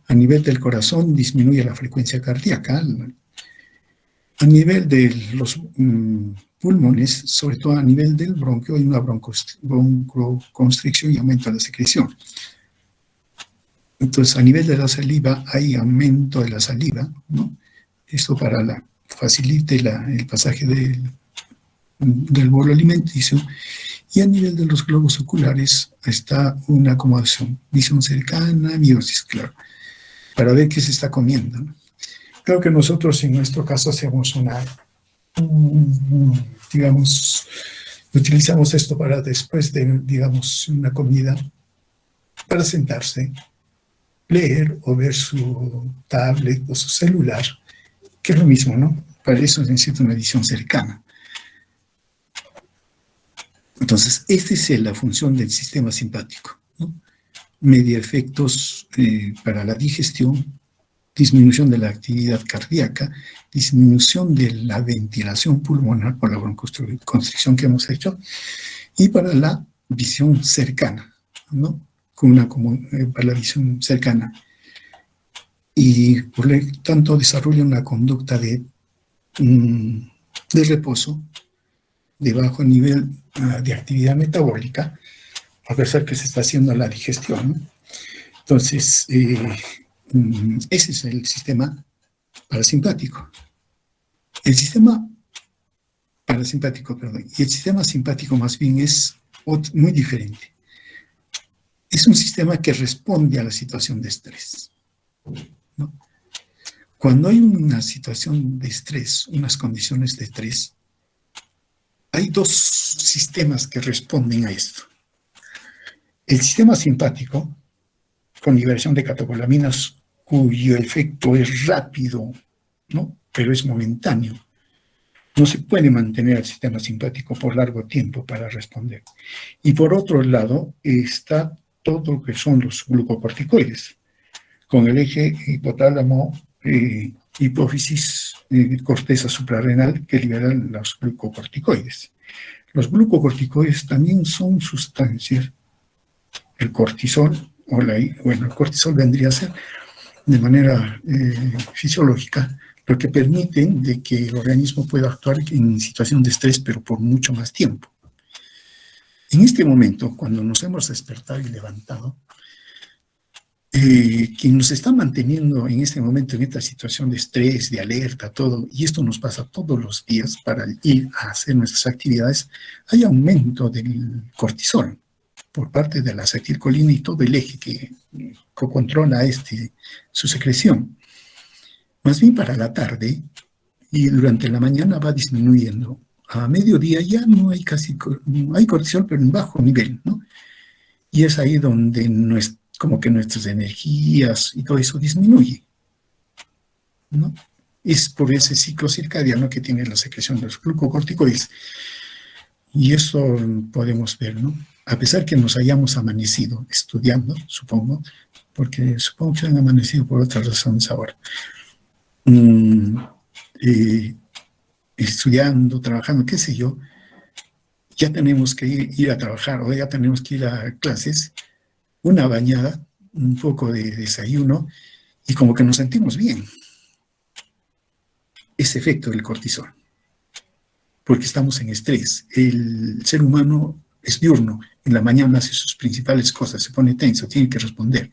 A nivel del corazón disminuye la frecuencia cardíaca. A nivel de los pulmones, sobre todo a nivel del bronquio, hay una broncoconstricción y aumento de la secreción. Entonces, a nivel de la saliva, hay aumento de la saliva, ¿no? Esto facilite el pasaje del bolo alimenticio. Y a nivel de los globos oculares está una acomodación, visión cercana, miosis, claro, para ver qué se está comiendo, ¿no? Creo que nosotros en nuestro caso hacemos digamos, utilizamos esto para después de, digamos, una comida, para sentarse, leer o ver su tablet o su celular, que es lo mismo, ¿no? Para eso necesita una visión cercana. Entonces, esta es la función del sistema simpático, ¿no? Media efectos para la digestión, disminución de la actividad cardíaca, disminución de la ventilación pulmonar por la broncoconstricción que hemos hecho, y para la visión cercana, ¿no? Para la visión cercana. Y por lo tanto desarrolla una conducta de reposo, de bajo nivel de actividad metabólica, a pesar que se está haciendo la digestión, ¿no? Entonces, ese es el sistema parasimpático. El sistema parasimpático, perdón, y el sistema simpático más bien es muy diferente. Es un sistema que responde a la situación de estrés, ¿no? Cuando hay una situación de estrés, unas condiciones de estrés, hay dos sistemas que responden a esto. El sistema simpático, con liberación de catecolaminas, cuyo efecto es rápido, ¿no? Pero es momentáneo. No se puede mantener el sistema simpático por largo tiempo para responder. Y por otro lado está todo lo que son los glucocorticoides, con el eje hipotálamo, hipófisis, corteza suprarrenal, que liberan los glucocorticoides. Los glucocorticoides también son sustancias, el cortisol, el cortisol vendría a ser de manera fisiológica, lo que permiten de que el organismo pueda actuar en situación de estrés, pero por mucho más tiempo. En este momento, cuando nos hemos despertado y levantado, quien nos está manteniendo en este momento en esta situación de estrés, de alerta, todo, y esto nos pasa todos los días para ir a hacer nuestras actividades, hay aumento del cortisol por parte de la acetilcolina y todo el eje que controla su secreción. Más bien para la tarde y durante la mañana va disminuyendo. A mediodía ya no hay hay cortisol, pero en bajo nivel, ¿no? Y es ahí donde como que nuestras energías y todo eso disminuye, ¿no? Es por ese ciclo circadiano que tiene la secreción de los glucocorticoides. Y eso podemos ver, ¿no? A pesar que nos hayamos amanecido estudiando, supongo, porque supongo que han amanecido por otras razones ahora, estudiando, trabajando, qué sé yo, ya tenemos que ir a trabajar o ya tenemos que ir a clases, una bañada, un poco de desayuno y como que nos sentimos bien. Ese efecto del cortisol, porque estamos en estrés. El ser humano es diurno, en la mañana hace sus principales cosas, se pone tenso, tiene que responder.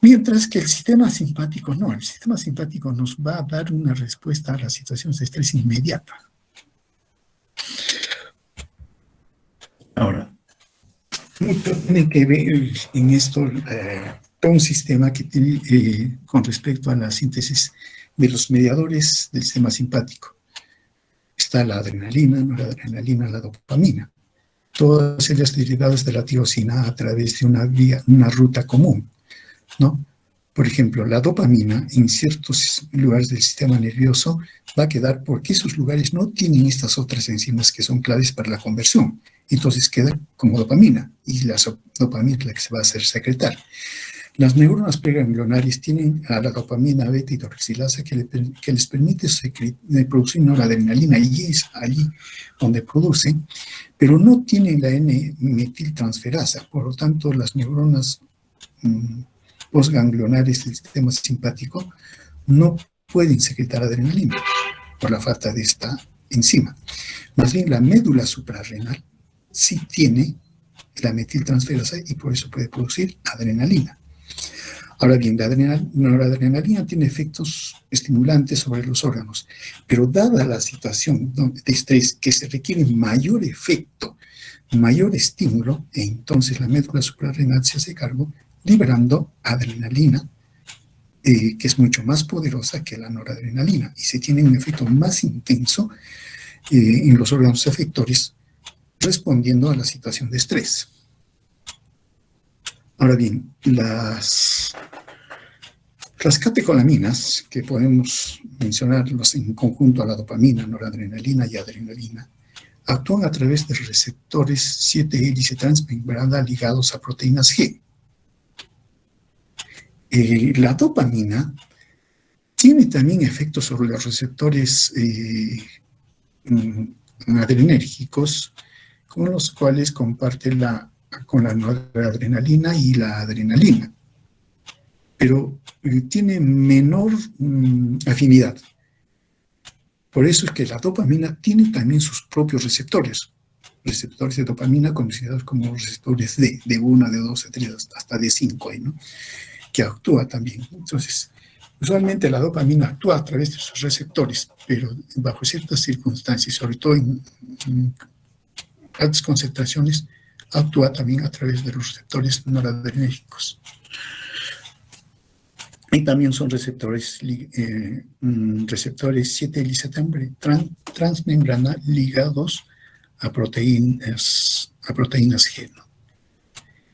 Mientras que el sistema simpático no, el sistema simpático nos va a dar una respuesta a las situaciones de estrés inmediata. Ahora, tiene que ver en esto todo un sistema que tiene con respecto a la síntesis de los mediadores del sistema simpático. Está la adrenalina, noradrenalina, la dopamina. Todas ellas derivadas de la tirosina a través de una ruta común, ¿no? Por ejemplo, la dopamina en ciertos lugares del sistema nervioso va a quedar porque esos lugares no tienen estas otras enzimas que son claves para la conversión. Entonces queda como dopamina y la dopamina es la que se va a hacer secretar. Las neuronas preganglionares tienen a la dopamina beta hidroxilasa que les permite producir noradrenalina y es allí donde producen, pero no tienen la N-metiltransferasa. Por lo tanto, las neuronas postganglionares del sistema simpático no pueden secretar adrenalina por la falta de esta enzima. Más bien, la médula suprarrenal sí tiene la metiltransferasa y por eso puede producir adrenalina. Ahora bien, la noradrenalina tiene efectos estimulantes sobre los órganos, pero dada la situación de estrés que se requiere mayor efecto, mayor estímulo, entonces la médula suprarrenal se hace cargo liberando adrenalina, que es mucho más poderosa que la noradrenalina y se tiene un efecto más intenso en los órganos efectores respondiendo a la situación de estrés. Ahora bien, las catecolaminas, que podemos mencionarlos en conjunto a la dopamina, noradrenalina y adrenalina, actúan a través de receptores 7-hélice transmembrana ligados a proteínas G. La dopamina tiene también efectos sobre los receptores adrenérgicos, con los cuales comparte con la noradrenalina y la adrenalina, pero tiene menor afinidad. Por eso es que la dopamina tiene también sus propios receptores de dopamina considerados como receptores D, D1, D2, D3, hasta D5, ¿no? Que actúa también. Entonces, usualmente la dopamina actúa a través de sus receptores, pero bajo ciertas circunstancias, sobre todo en altas concentraciones, actúa también a través de los receptores noradrenérgicos. Y también son receptores 7-hélice transmembrana ligados a proteínas G, ¿no?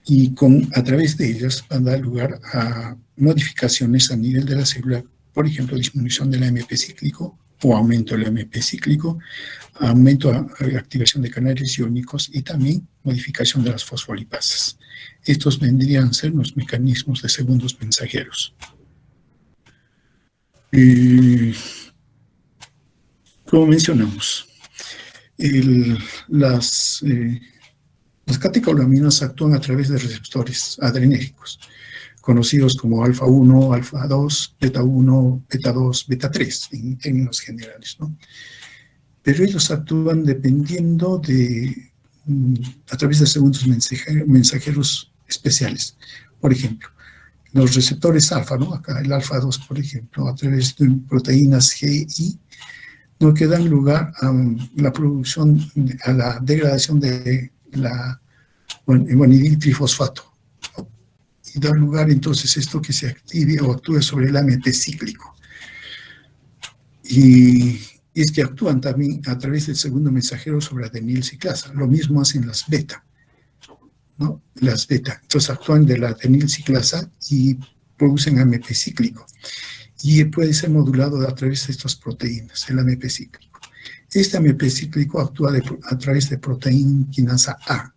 Y a través de ellas van a dar lugar a modificaciones a nivel de la célula, por ejemplo, disminución del AMP cíclico o aumento del AMP cíclico, aumento de activación de canales iónicos y también modificación de las fosfolipasas. Estos vendrían a ser los mecanismos de segundos mensajeros. Como mencionamos, las catecolaminas actúan a través de receptores adrenérgicos, conocidos como alfa-1, alfa-2, beta-1, beta-2, beta-3, en términos generales, ¿no? Pero ellos actúan dependiendo a través de segundos mensajeros especiales. Por ejemplo, los receptores alfa, ¿no? Acá el alfa-2, por ejemplo, a través de proteínas GI, no que dan lugar a la producción, a la degradación de la guanidil trifosfato, ¿no? Y da lugar entonces esto que se active o actúe sobre el AMP cíclico. Y es que actúan también a través del segundo mensajero sobre adenil ciclasa. Lo mismo hacen las beta, ¿no? Las beta. Entonces actúan de la adenil ciclasa y producen AMP cíclico. Y puede ser modulado a través de estas proteínas, el AMP cíclico. Este AMP cíclico actúa a través de proteína quinasa A.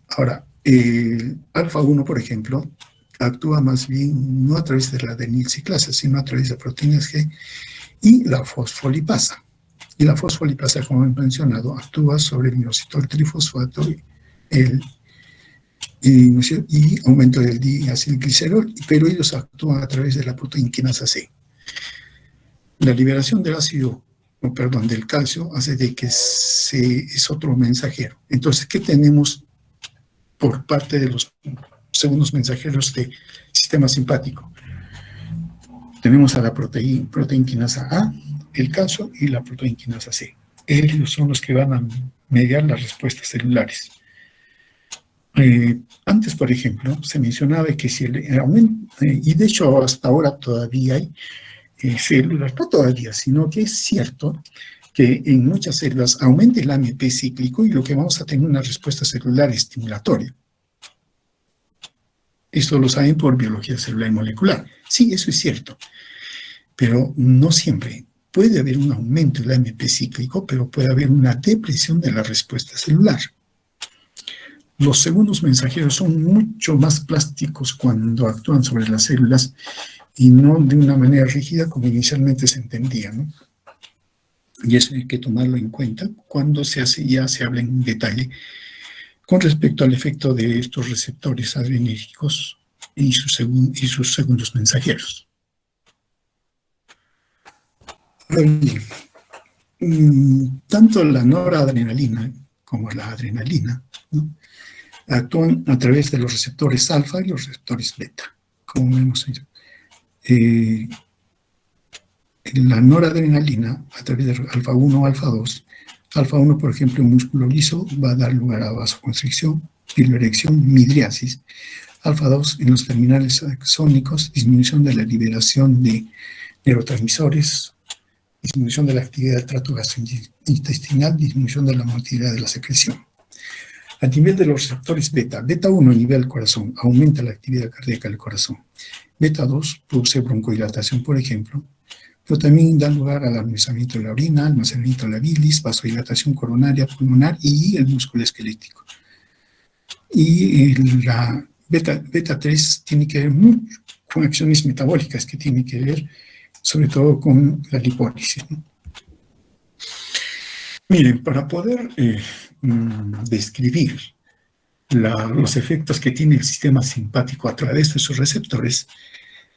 Ahora, el alfa-1, por ejemplo, actúa más bien no a través de la adenil ciclasa, sino a través de proteínas G y la fosfolipasa. Y la fosfolipasa, como he mencionado, actúa sobre el inositol trifosfato y aumento del diacilglicerol, pero ellos actúan a través de la proteína quinasa C. La liberación del del calcio hace de que es otro mensajero. Entonces, ¿qué tenemos por parte de los segundos mensajeros del sistema simpático? Tenemos a la proteína quinasa A, el calcio y la proteína quinasa C. Ellos son los que van a mediar las respuestas celulares. Antes, por ejemplo, se mencionaba que si el aumento, y de hecho hasta ahora todavía hay células, no todavía, sino que es cierto que en muchas células aumenta el AMP cíclico y lo que vamos a tener una respuesta celular estimulatoria. Esto lo saben por biología celular y molecular. Sí, eso es cierto, pero no siempre. Puede haber un aumento del AMP cíclico, pero puede haber una depresión de la respuesta celular. Los segundos mensajeros son mucho más plásticos cuando actúan sobre las células y no de una manera rígida como inicialmente se entendía, ¿no? Y eso hay que tomarlo en cuenta cuando ya se habla en detalle con respecto al efecto de estos receptores adrenérgicos y sus segundos mensajeros. Tanto la noradrenalina como la adrenalina, ¿no?, actúan a través de los receptores alfa y los receptores beta, como hemos dicho. La noradrenalina, a través de alfa 1 o alfa 2, alfa 1, por ejemplo, en músculo liso, va a dar lugar a vasoconstricción, piloerección, midriasis. Alfa 2, en los terminales axónicos, disminución de la liberación de neurotransmisores, disminución de la actividad del trato gastrointestinal, disminución de la motilidad de la secreción. A nivel de los receptores beta, beta 1 a nivel del corazón, aumenta la actividad cardíaca del corazón. Beta 2 produce broncodilatación, por ejemplo, pero también da lugar al almacenamiento de la orina, almacenamiento de la bilis, vasodilatación coronaria, pulmonar y el músculo esquelético. Y la beta 3 tiene que ver mucho con acciones metabólicas que tiene que ver sobre todo con la lipólisis, ¿no? Miren, para poder describir los efectos que tiene el sistema simpático a través de sus receptores,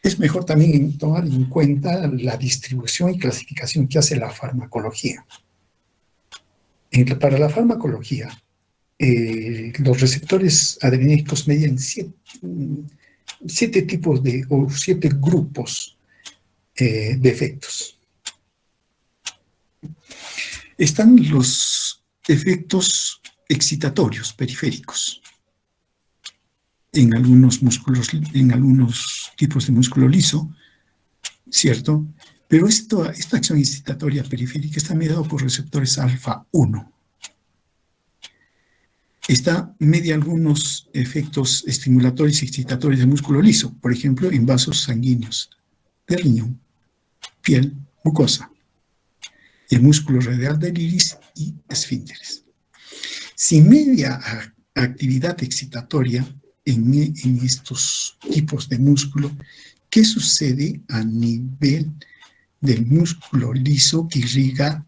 es mejor también tomar en cuenta la distribución y clasificación que hace la farmacología. Para la farmacología, los receptores adrenérgicos median siete tipos o 7 grupos de efectos. Están los efectos excitatorios periféricos en algunos músculos, en algunos tipos de músculo liso, ¿cierto? Pero esta acción excitatoria periférica está mediada por receptores alfa 1. Media algunos efectos estimuladores y excitatorios de músculo liso, por ejemplo, en vasos sanguíneos de riñón, piel, mucosa, el músculo radial del iris y esfínteres. Si media actividad excitatoria en estos tipos de músculo, ¿qué sucede a nivel del músculo liso que irriga,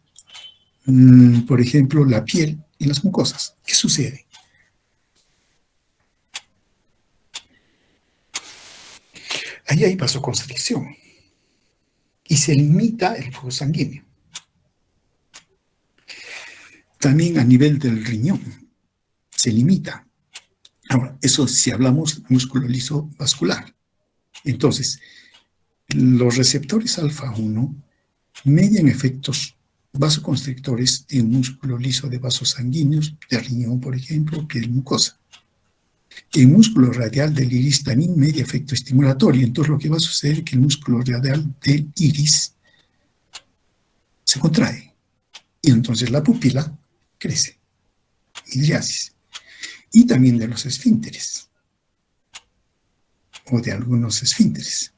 por ejemplo, la piel y las mucosas? ¿Qué sucede? Ahí hay vasoconstricción y se limita el flujo sanguíneo. También a nivel del riñón se limita. Ahora, eso si hablamos de músculo liso vascular. Entonces, los receptores alfa 1 median efectos vasoconstrictores en músculo liso de vasos sanguíneos, de riñón, por ejemplo, piel mucosa. El músculo radial del iris también media efecto estimulatorio. Entonces, lo que va a suceder es que el músculo radial del iris se contrae. Y entonces la pupila crece. Midriasis. Y también de los esfínteres. O de algunos esfínteres.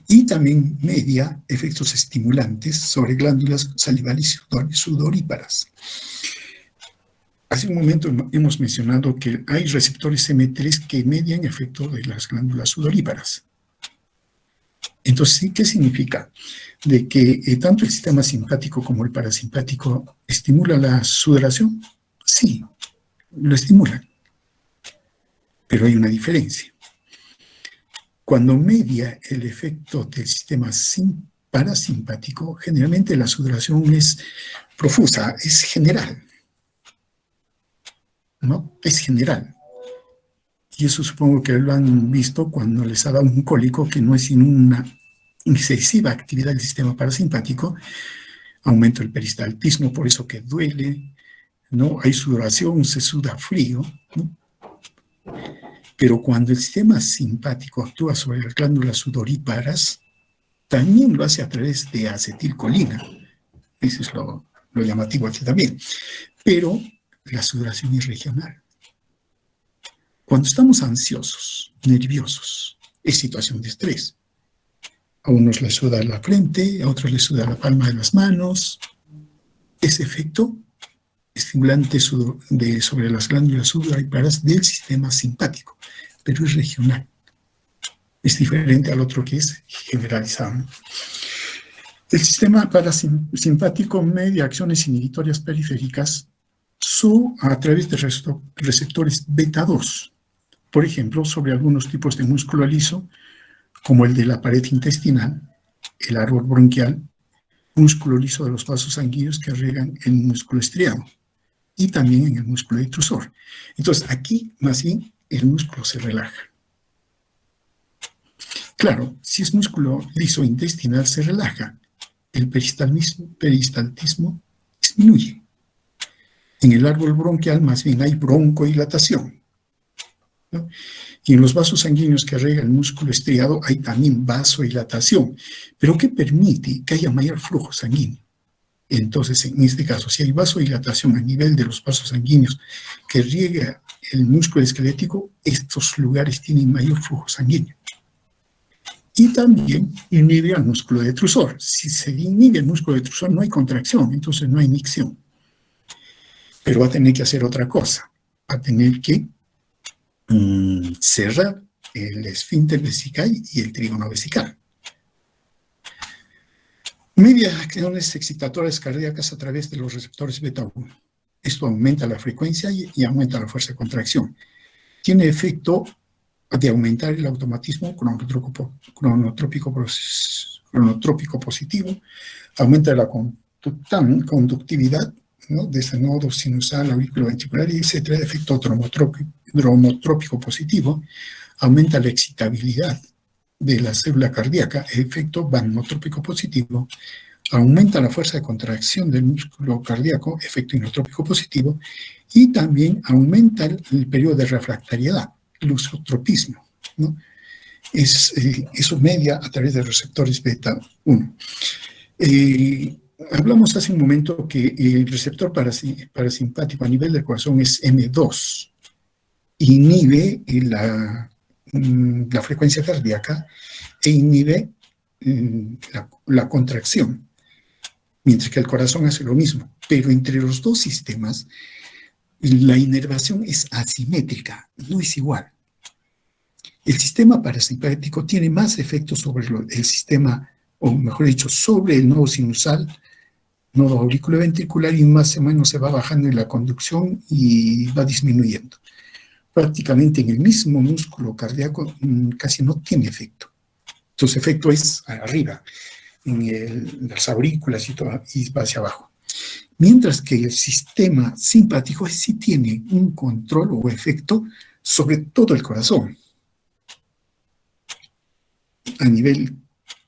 Y también media efectos estimulantes sobre glándulas salivales sudoríparas. Hace un momento hemos mencionado que hay receptores M3 que median efecto de las glándulas sudoríparas. Entonces, ¿qué significa? De que tanto el sistema simpático como el parasimpático estimula la sudoración. Sí, lo estimulan. Pero hay una diferencia. Cuando media el efecto del sistema parasimpático, generalmente la sudoración es profusa, es general. ¿No? Es general. Y eso supongo que lo han visto cuando les ha dado un cólico que no es sin una excesiva actividad del sistema parasimpático, aumento del peristaltismo, por eso que duele, ¿no? Hay sudoración, se suda frío, ¿no? Pero cuando el sistema simpático actúa sobre las glándulas sudoríparas, también lo hace a través de acetilcolina. Eso es lo llamativo aquí también. Pero la sudoración es regional. Cuando estamos ansiosos, nerviosos, es situación de estrés. A unos les suda la frente, a otros les suda la palma de las manos. Ese efecto estimulante sobre las glándulas sudoríparas del sistema simpático, pero es regional. Es diferente al otro que es generalizado. El sistema parasimpático media acciones inhibitorias periféricas a través de receptores beta 2, por ejemplo, sobre algunos tipos de músculo liso, como el de la pared intestinal, el árbol bronquial, músculo liso de los vasos sanguíneos que riegan el músculo estriado, y también en el músculo detrusor. Entonces, aquí, más bien, el músculo se relaja. Claro, si es músculo liso intestinal, se relaja. El peristaltismo disminuye. En el árbol bronquial, más bien, hay broncodilatación, ¿no? Y en los vasos sanguíneos que riega el músculo estriado hay también vasodilatación, pero que permite que haya mayor flujo sanguíneo. Entonces, en este caso, si hay vasodilatación a nivel de los vasos sanguíneos que riega el músculo esquelético, estos lugares tienen mayor flujo sanguíneo. Y también inhibe al músculo detrusor. Si se inhibe el músculo detrusor, no hay contracción, entonces no hay micción. Pero va a tener que hacer otra cosa. Va a tener que cerrar el esfínter vesical y el trígono vesical. Media acciones excitatorias cardíacas a través de los receptores beta 1. Esto aumenta la frecuencia y aumenta la fuerza de contracción. Tiene efecto de aumentar el automatismo cronotrópico positivo, aumenta la conductividad, ¿no?, de ese nodo sinusal, auriculoventricular, y etcétera, efecto dromotrópico positivo, aumenta la excitabilidad de la célula cardíaca, efecto vanotrópico positivo, aumenta la fuerza de contracción del músculo cardíaco, efecto inotrópico positivo, y también aumenta el periodo de refractariedad, lusotropismo, ¿no? Eso media a través de receptores beta 1. Hablamos hace un momento que el receptor parasimpático a nivel del corazón es M2, inhibe la frecuencia cardíaca e inhibe la contracción, mientras que el corazón hace lo mismo. Pero entre los dos sistemas, la inervación es asimétrica, no es igual. El sistema parasimpático tiene más efectos sobre el sistema, o mejor dicho, sobre el nodo sinusal, nodo auriculoventricular, y más o menos se va bajando en la conducción y va disminuyendo. Prácticamente en el mismo músculo cardíaco casi no tiene efecto. Entonces, efecto es arriba, en las aurículas y todo, y va hacia abajo. Mientras que el sistema simpático sí tiene un control o efecto sobre todo el corazón, a nivel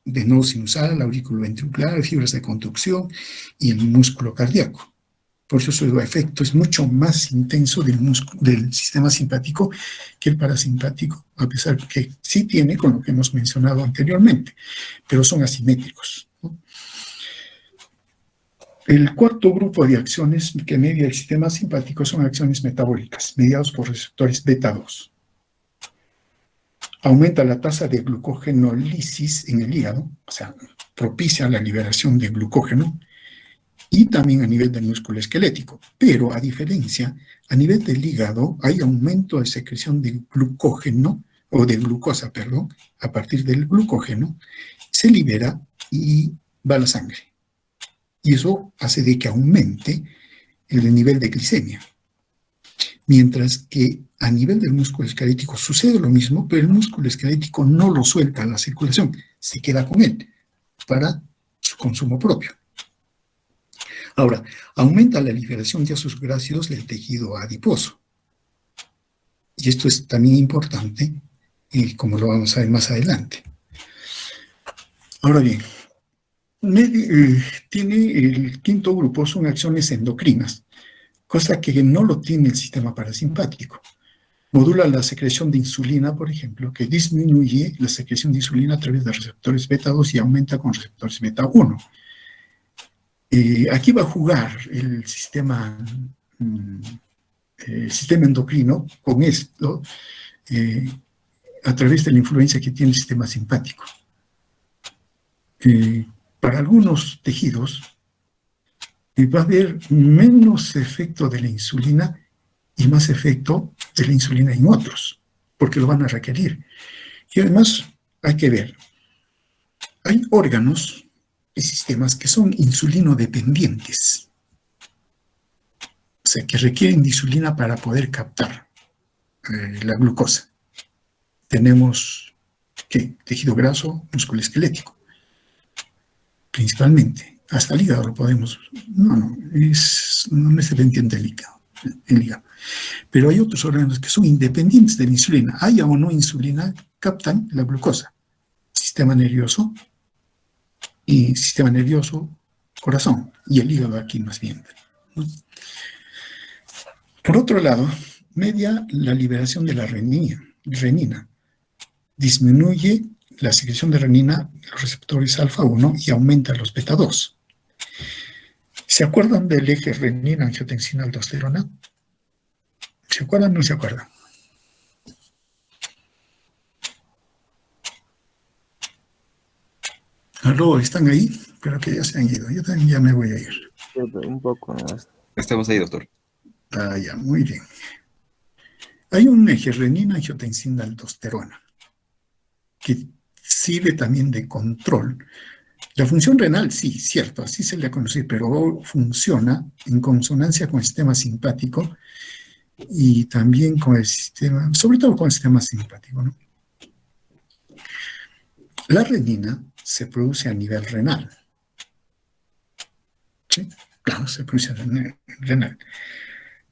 de nodo sinusal, auriculoventricular, fibras de conducción y el músculo cardíaco. Por eso su efecto es mucho más intenso del sistema simpático que el parasimpático, a pesar que sí tiene, con lo que hemos mencionado anteriormente, pero son asimétricos, ¿no? El cuarto grupo de acciones que media el sistema simpático son acciones metabólicas, mediados por receptores beta 2. Aumenta la tasa de glucogenólisis en el hígado, o sea, propicia la liberación de glucógeno, y también a nivel del músculo esquelético. Pero, a diferencia, a nivel del hígado hay aumento de secreción de glucógeno, o de glucosa, perdón, a partir del glucógeno, se libera y va a la sangre. Y eso hace de que aumente el nivel de glicemia. Mientras que a nivel del músculo esquelético sucede lo mismo, pero el músculo esquelético no lo suelta a la circulación, se queda con él para su consumo propio. Ahora, aumenta la liberación de ácidos grasos del tejido adiposo. Y esto es también importante, como lo vamos a ver más adelante. Ahora bien, tiene el quinto grupo, son acciones endocrinas. cosa que no lo tiene el sistema parasimpático. Modula la secreción de insulina, por ejemplo, que disminuye la secreción de insulina a través de receptores beta 2 y aumenta con receptores beta 1. Aquí va a jugar el sistema endocrino con esto, a través de la influencia que tiene el sistema simpático. Para algunos tejidos va a haber menos efecto de la insulina y más efecto de la insulina en otros, porque lo van a requerir. Y además hay que ver, hay órganos y sistemas que son insulinodependientes, o sea, que requieren de insulina para poder captar la glucosa. Tenemos, ¿qué? Tejido graso, músculo esquelético, principalmente. Hasta el hígado lo podemos... No es dependiente del hígado, el hígado. Pero hay otros órganos que son independientes de la insulina. Haya o no insulina, captan la glucosa. Sistema nervioso, corazón, y el hígado aquí más bien, ¿no? Por otro lado, media la liberación de la renina. Disminuye la secreción de renina en los receptores alfa 1 y aumenta los beta 2. ¿Se acuerdan del eje renina-angiotensina-aldosterona? ¿Se acuerdan o no se acuerdan? ¿Aló? ¿Están ahí? Creo que ya se han ido. Yo también ya me voy a ir. Un poco más. Estamos ahí, doctor. Ah, ya, muy bien. Hay un eje renina-angiotensina-aldosterona que sirve también de control. La función renal, sí, cierto, así se le ha conocido, pero funciona en consonancia con el sistema simpático y también con el sistema, sobre todo con el sistema simpático, ¿no? La renina se produce a nivel renal. ¿Sí? Claro, se produce a nivel renal.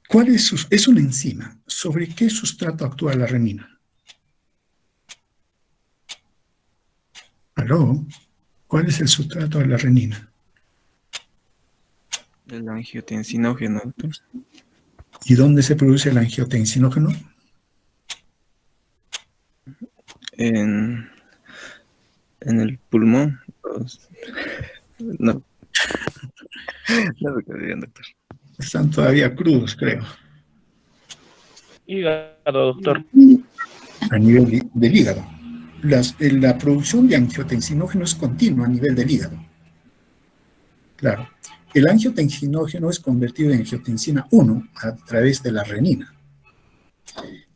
¿Cuál es una enzima? ¿Sobre qué sustrato actúa la renina? ¿Aló? ¿Cuál es el sustrato de la renina? El angiotensinógeno, doctor. ¿Y dónde se produce el angiotensinógeno? En el pulmón. No. No me quedé bien, doctor. Están todavía crudos, creo. Hígado, doctor. A nivel del hígado. La producción de angiotensinógeno es continua a nivel del hígado. Claro. El angiotensinógeno es convertido en angiotensina 1 a través de la renina.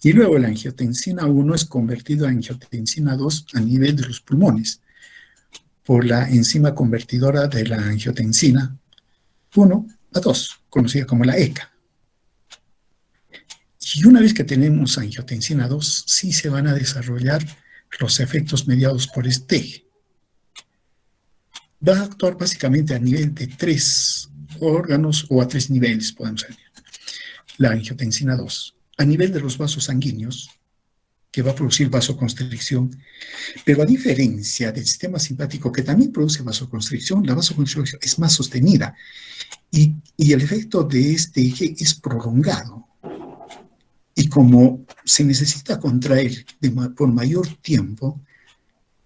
Y luego la angiotensina 1 es convertido a angiotensina 2 a nivel de los pulmones por la enzima convertidora de la angiotensina 1 a 2, conocida como la ECA. Y una vez que tenemos angiotensina 2, sí se van a desarrollar los efectos mediados por este eje. Va a actuar básicamente a nivel de 3 órganos o a 3 niveles, podemos decir. La angiotensina 2, a nivel de los vasos sanguíneos, que va a producir vasoconstricción, pero a diferencia del sistema simpático, que también produce vasoconstricción, la vasoconstricción es más sostenida y el efecto de este eje es prolongado. Y como se necesita contraer por mayor tiempo,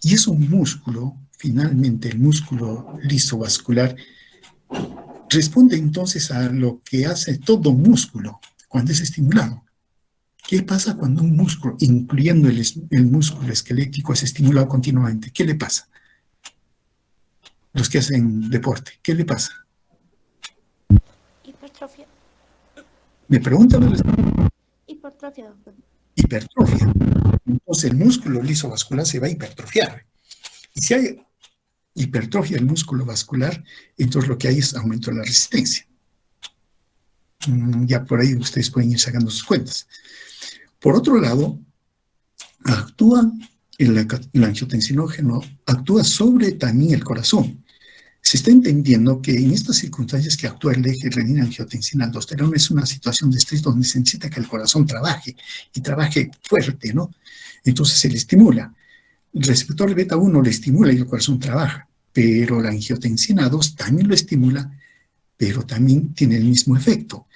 y es un músculo, finalmente el músculo lisovascular, responde entonces a lo que hace todo músculo cuando es estimulado. ¿Qué pasa cuando un músculo, incluyendo el músculo esquelético, es estimulado continuamente? ¿Qué le pasa? Los que hacen deporte, ¿qué le pasa? Hipertrofia. Me preguntan. Hipertrofia, doctor. Hipertrofia. Entonces el músculo lisovascular se va a hipertrofiar. Y si hay hipertrofia del músculo vascular, entonces lo que hay es aumento de la resistencia. Ya por ahí ustedes pueden ir sacando sus cuentas. Por otro lado, actúa el angiotensinógeno, actúa sobre también el corazón. Se está entendiendo que en estas circunstancias que actúa el eje renina-angiotensina-aldosterona es una situación de estrés donde se necesita que el corazón trabaje y trabaje fuerte, ¿no? Entonces se le estimula. El receptor beta 1 le estimula y el corazón trabaja, pero la angiotensina 2 también lo estimula, pero también tiene el mismo efecto.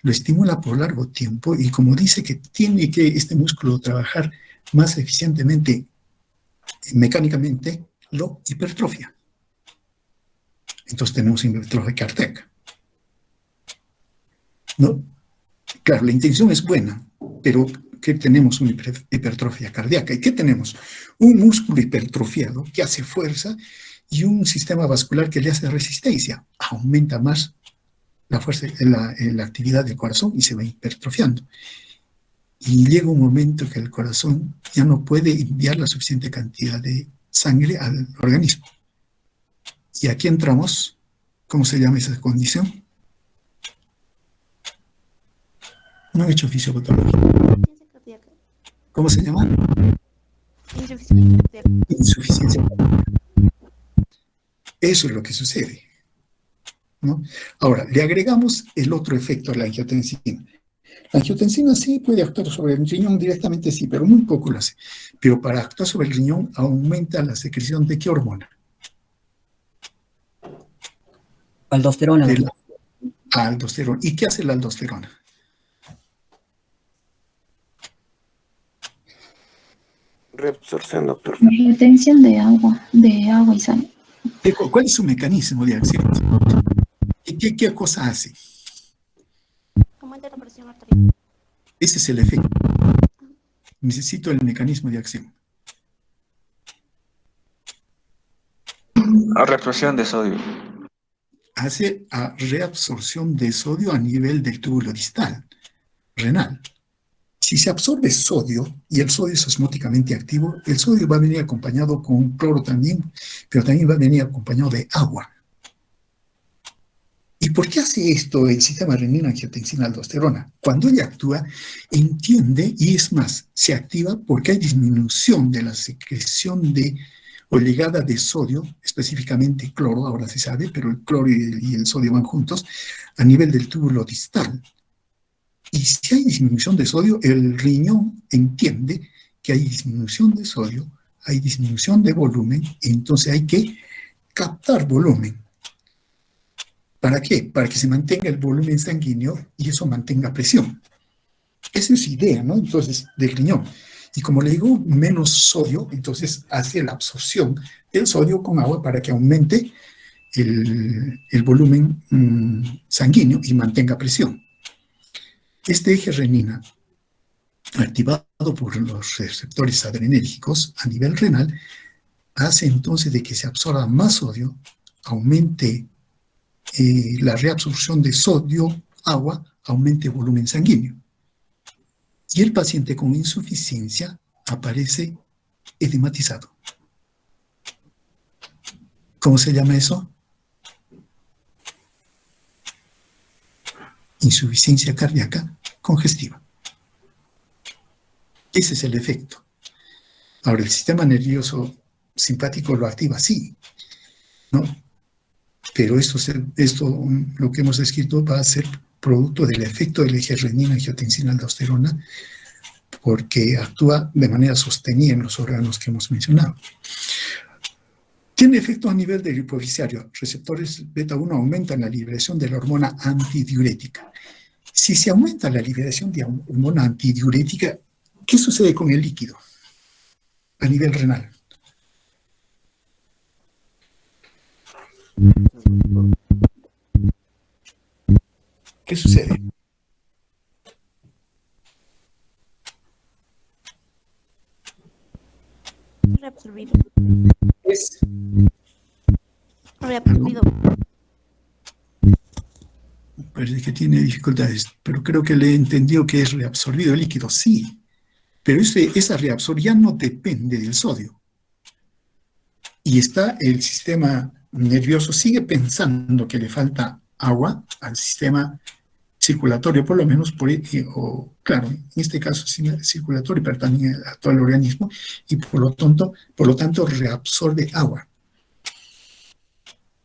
lo estimula por largo tiempo y como dice que tiene que este músculo trabajar más eficientemente mecánicamente, lo hipertrofia. Entonces tenemos hipertrofia cardíaca. ¿No? Claro, la intención es buena, pero ¿qué tenemos? Una hipertrofia cardíaca. ¿Y qué tenemos? Un músculo hipertrofiado que hace fuerza y un sistema vascular que le hace resistencia. Aumenta más la fuerza, la actividad del corazón y se va hipertrofiando. Y llega un momento que el corazón ya no puede enviar la suficiente cantidad de sangre al organismo. Y aquí entramos, ¿cómo se llama esa condición? No he hecho fisiopatología. Insuficiencia cardíaca. ¿Cómo se llama? Insuficiencia cardíaca. Insuficiencia cardíaca. Eso es lo que sucede, ¿no? Ahora, le agregamos el otro efecto a la angiotensina. La angiotensina sí puede actuar sobre el riñón directamente, sí, pero muy poco lo hace. Pero para actuar sobre el riñón aumenta la secreción de ¿qué hormona? Aldosterona. De la aldosterona. ¿Y qué hace la aldosterona? Reabsorción, doctor. Retención de agua y sal. ¿Cuál es su mecanismo de acción? ¿Qué cosa hace? Aumenta la presión arterial. Ese es el efecto. Necesito el mecanismo de acción. Reabsorción de sodio. Hace reabsorción de sodio a nivel del túbulo distal, renal. Si se absorbe sodio, y el sodio es osmóticamente activo, el sodio va a venir acompañado con cloro también, pero también va a venir acompañado de agua. ¿Y por qué hace esto el sistema renina-angiotensina-aldosterona? Cuando ella actúa, entiende, y es más, se activa porque hay disminución de la secreción o ligada de sodio, específicamente cloro, ahora se sabe, pero el cloro y el sodio van juntos, a nivel del túbulo distal. Y si hay disminución de sodio, el riñón entiende que hay disminución de sodio, hay disminución de volumen, entonces hay que captar volumen. ¿Para qué? Para que se mantenga el volumen sanguíneo y eso mantenga presión. Esa es la idea, ¿no? Entonces, del riñón. Y como le digo, menos sodio, entonces hace la absorción del sodio con agua para que aumente el volumen sanguíneo y mantenga presión. Este eje renina, activado por los receptores adrenérgicos a nivel renal, hace entonces de que se absorba más sodio, aumente la reabsorción de sodio, agua, aumente el volumen sanguíneo. Y el paciente con insuficiencia aparece edematizado. ¿Cómo se llama eso? Insuficiencia cardíaca congestiva. Ese es el efecto. Ahora, el sistema nervioso simpático lo activa, sí, ¿no? Pero esto, lo que hemos descrito, va a ser producto del efecto del eje renina-angiotensina-aldosterona, porque actúa de manera sostenida en los órganos que hemos mencionado. Tiene efecto a nivel del hipofisiario. Receptores beta-1 aumentan la liberación de la hormona antidiurética. Si se aumenta la liberación de hormona antidiurética, ¿qué sucede con el líquido a nivel renal? ¿Qué sucede? Reabsorbido. Es Reabsorbido. parece que tiene dificultades, pero creo que le he entendido que es reabsorbido el líquido, sí. Pero esa reabsorción no depende del sodio. Y el sistema nervioso sigue pensando que le falta agua al sistema circulatorio, por lo menos, claro, en este caso circulatorio, pero también a todo el organismo, y por lo tanto reabsorbe agua.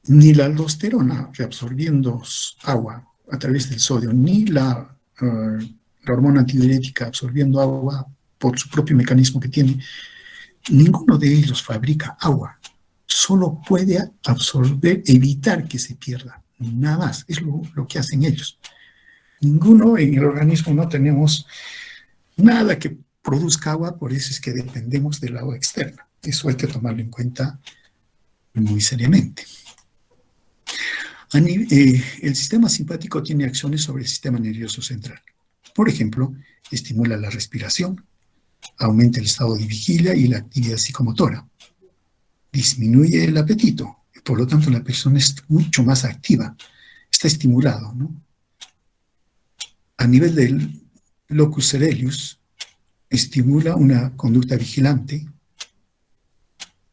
Ni la aldosterona reabsorbiendo agua a través del sodio, ni la hormona antidiurética absorbiendo agua por su propio mecanismo que tiene, ninguno de ellos fabrica agua. Solo puede absorber, evitar que se pierda. Nada más, es lo que hacen ellos. Ninguno en el organismo no tenemos nada que produzca agua, por eso es que dependemos del agua externa. Eso hay que tomarlo en cuenta muy seriamente. El sistema simpático tiene acciones sobre el sistema nervioso central. Por ejemplo, estimula la respiración, aumenta el estado de vigilia y la actividad psicomotora, disminuye el apetito, y por lo tanto la persona es mucho más activa, está estimulado, ¿no? A nivel del locus coeruleus, estimula una conducta vigilante,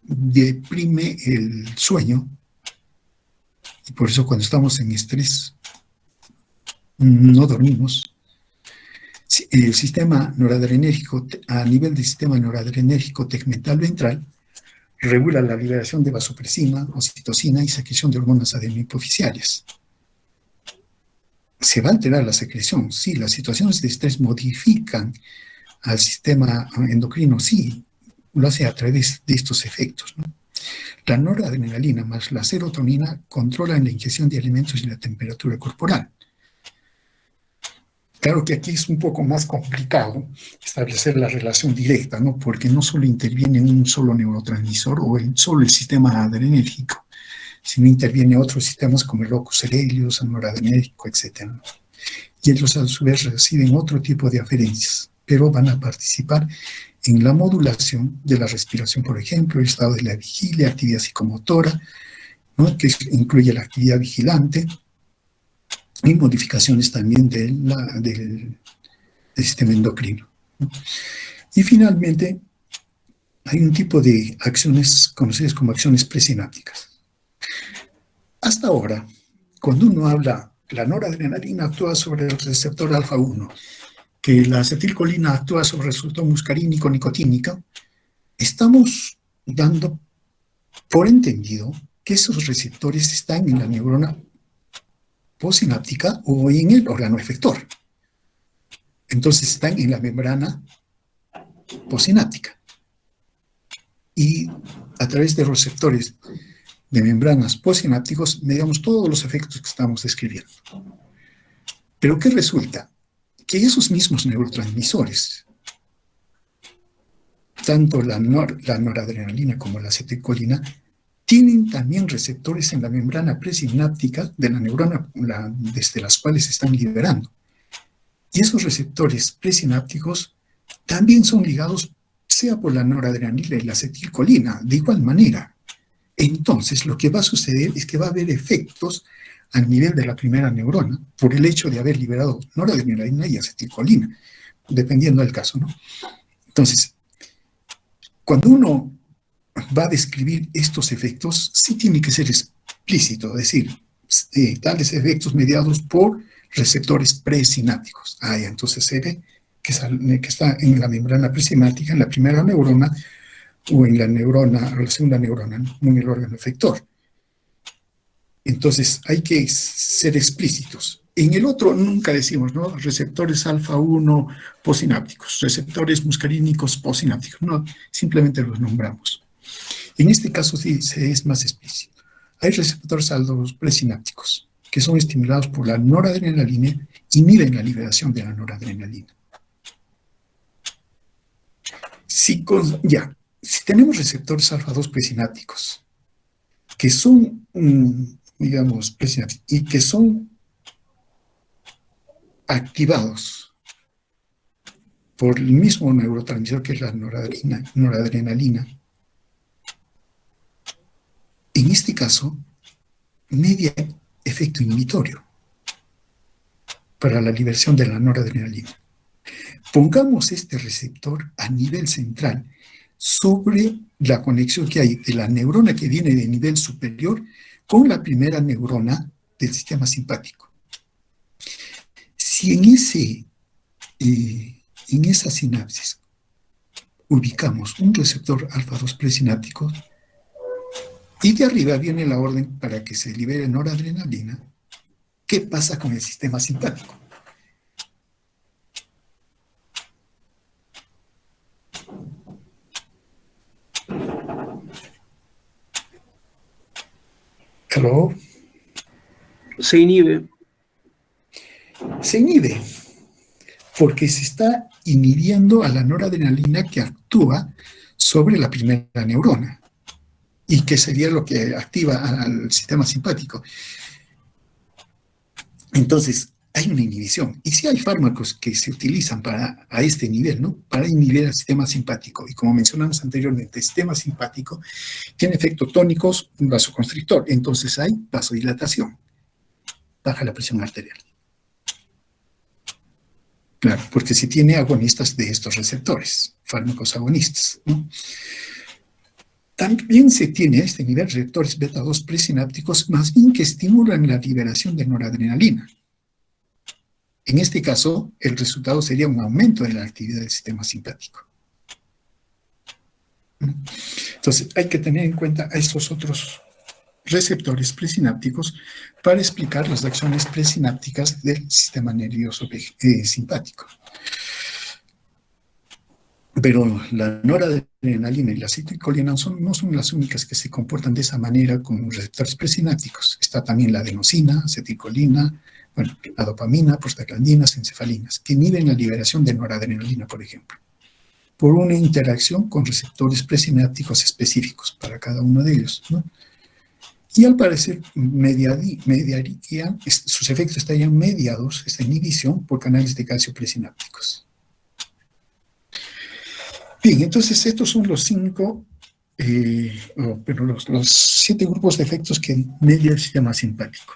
deprime el sueño, y por eso cuando estamos en estrés no dormimos. El sistema noradrenérgico, a nivel del sistema noradrenérgico tegmental ventral, regula la liberación de vasopresina, oxitocina y secreción de hormonas adenohipoficiales. Se va a alterar la secreción, sí, las situaciones de estrés modifican al sistema endocrino, sí, lo hace a través de estos efectos, ¿no? La noradrenalina más la serotonina controlan la ingestión de alimentos y la temperatura corporal. Claro que aquí es un poco más complicado establecer la relación directa, ¿no? Porque no solo interviene un solo neurotransmisor o solo el sistema adrenérgico, sino interviene otros sistemas como el locus coeruleus, el noradrenérgico, etc. Y ellos a su vez reciben otro tipo de aferencias, pero van a participar en la modulación de la respiración, por ejemplo, el estado de la vigilia, actividad psicomotora, ¿no? Que incluye la actividad vigilante, y modificaciones también del sistema endocrino, ¿no? Y finalmente, hay un tipo de acciones conocidas como acciones presinápticas. Hasta ahora, cuando uno habla, la noradrenalina actúa sobre el receptor alfa-1, que la acetilcolina actúa sobre el receptor muscarínico nicotínico, estamos dando por entendido que esos receptores están en la neurona postsináptica o en el órgano efector. Entonces están en la membrana postsináptica. Y a través de receptores de membranas postsinápticos medimos todos los efectos que estamos describiendo. Pero ¿qué resulta? Que esos mismos neurotransmisores, tanto la noradrenalina como la acetilcolina, tienen también receptores en la membrana presináptica de la neurona desde las cuales se están liberando. Y esos receptores presinápticos también son ligados sea por la noradrenalina y la acetilcolina, de igual manera. Entonces, lo que va a suceder es que va a haber efectos a nivel de la primera neurona por el hecho de haber liberado noradrenalina y acetilcolina, dependiendo del caso, ¿no? Entonces, cuando uno va a describir estos efectos, sí tiene que ser explícito, es decir, tales efectos mediados por receptores presinápticos. Entonces se ve que está en la membrana presináptica, en la primera neurona, o en la segunda neurona, no en el órgano efector. Entonces hay que ser explícitos. En el otro nunca decimos, ¿no? Receptores alfa-1 postsinápticos, receptores muscarínicos postsinápticos, no, simplemente los nombramos. En este caso sí se es más explícito. Hay receptores alfa-2 presinápticos que son estimulados por la noradrenalina y inhiben la liberación de la noradrenalina. Si tenemos receptores alfa-2 presinápticos que son, digamos, presinápticos y que son activados por el mismo neurotransmisor que es la noradrenalina, en este caso, media efecto inhibitorio para la liberación de la noradrenalina. Pongamos este receptor a nivel central sobre la conexión que hay de la neurona que viene de nivel superior con la primera neurona del sistema simpático. Si en esa sinapsis ubicamos un receptor alfa-2 presináptico y de arriba viene la orden para que se libere noradrenalina, ¿qué pasa con el sistema simpático? Se inhibe. Se inhibe porque se está inhibiendo a la noradrenalina que actúa sobre la primera neurona y que sería lo que activa al sistema simpático. Entonces, hay una inhibición. Y sí hay fármacos que se utilizan a este nivel, ¿no? Para inhibir el sistema simpático. Y como mencionamos anteriormente, el sistema simpático tiene efectos tónicos, un vasoconstrictor. Entonces hay vasodilatación. Baja la presión arterial. Claro, porque si tiene agonistas de estos receptores, fármacos agonistas, ¿no? También se tiene a este nivel receptores beta-2 presinápticos más bien que estimulan la liberación de noradrenalina. En este caso, el resultado sería un aumento de la actividad del sistema simpático. Entonces, hay que tener en cuenta a estos otros receptores presinápticos para explicar las acciones presinápticas del sistema nervioso simpático. Pero la noradrenalina y la acetilcolina no son las únicas que se comportan de esa manera con receptores presinápticos. Está también la adenosina, acetilcolina, bueno, la dopamina, prostaglandinas, encefalinas, que inhiben la liberación de noradrenalina, por ejemplo, por una interacción con receptores presinápticos específicos para cada uno de ellos, ¿no? Y al parecer sus efectos estarían mediados, esta inhibición, por canales de calcio presinápticos. Bien, entonces estos son los 7 grupos de efectos que media el sistema simpático.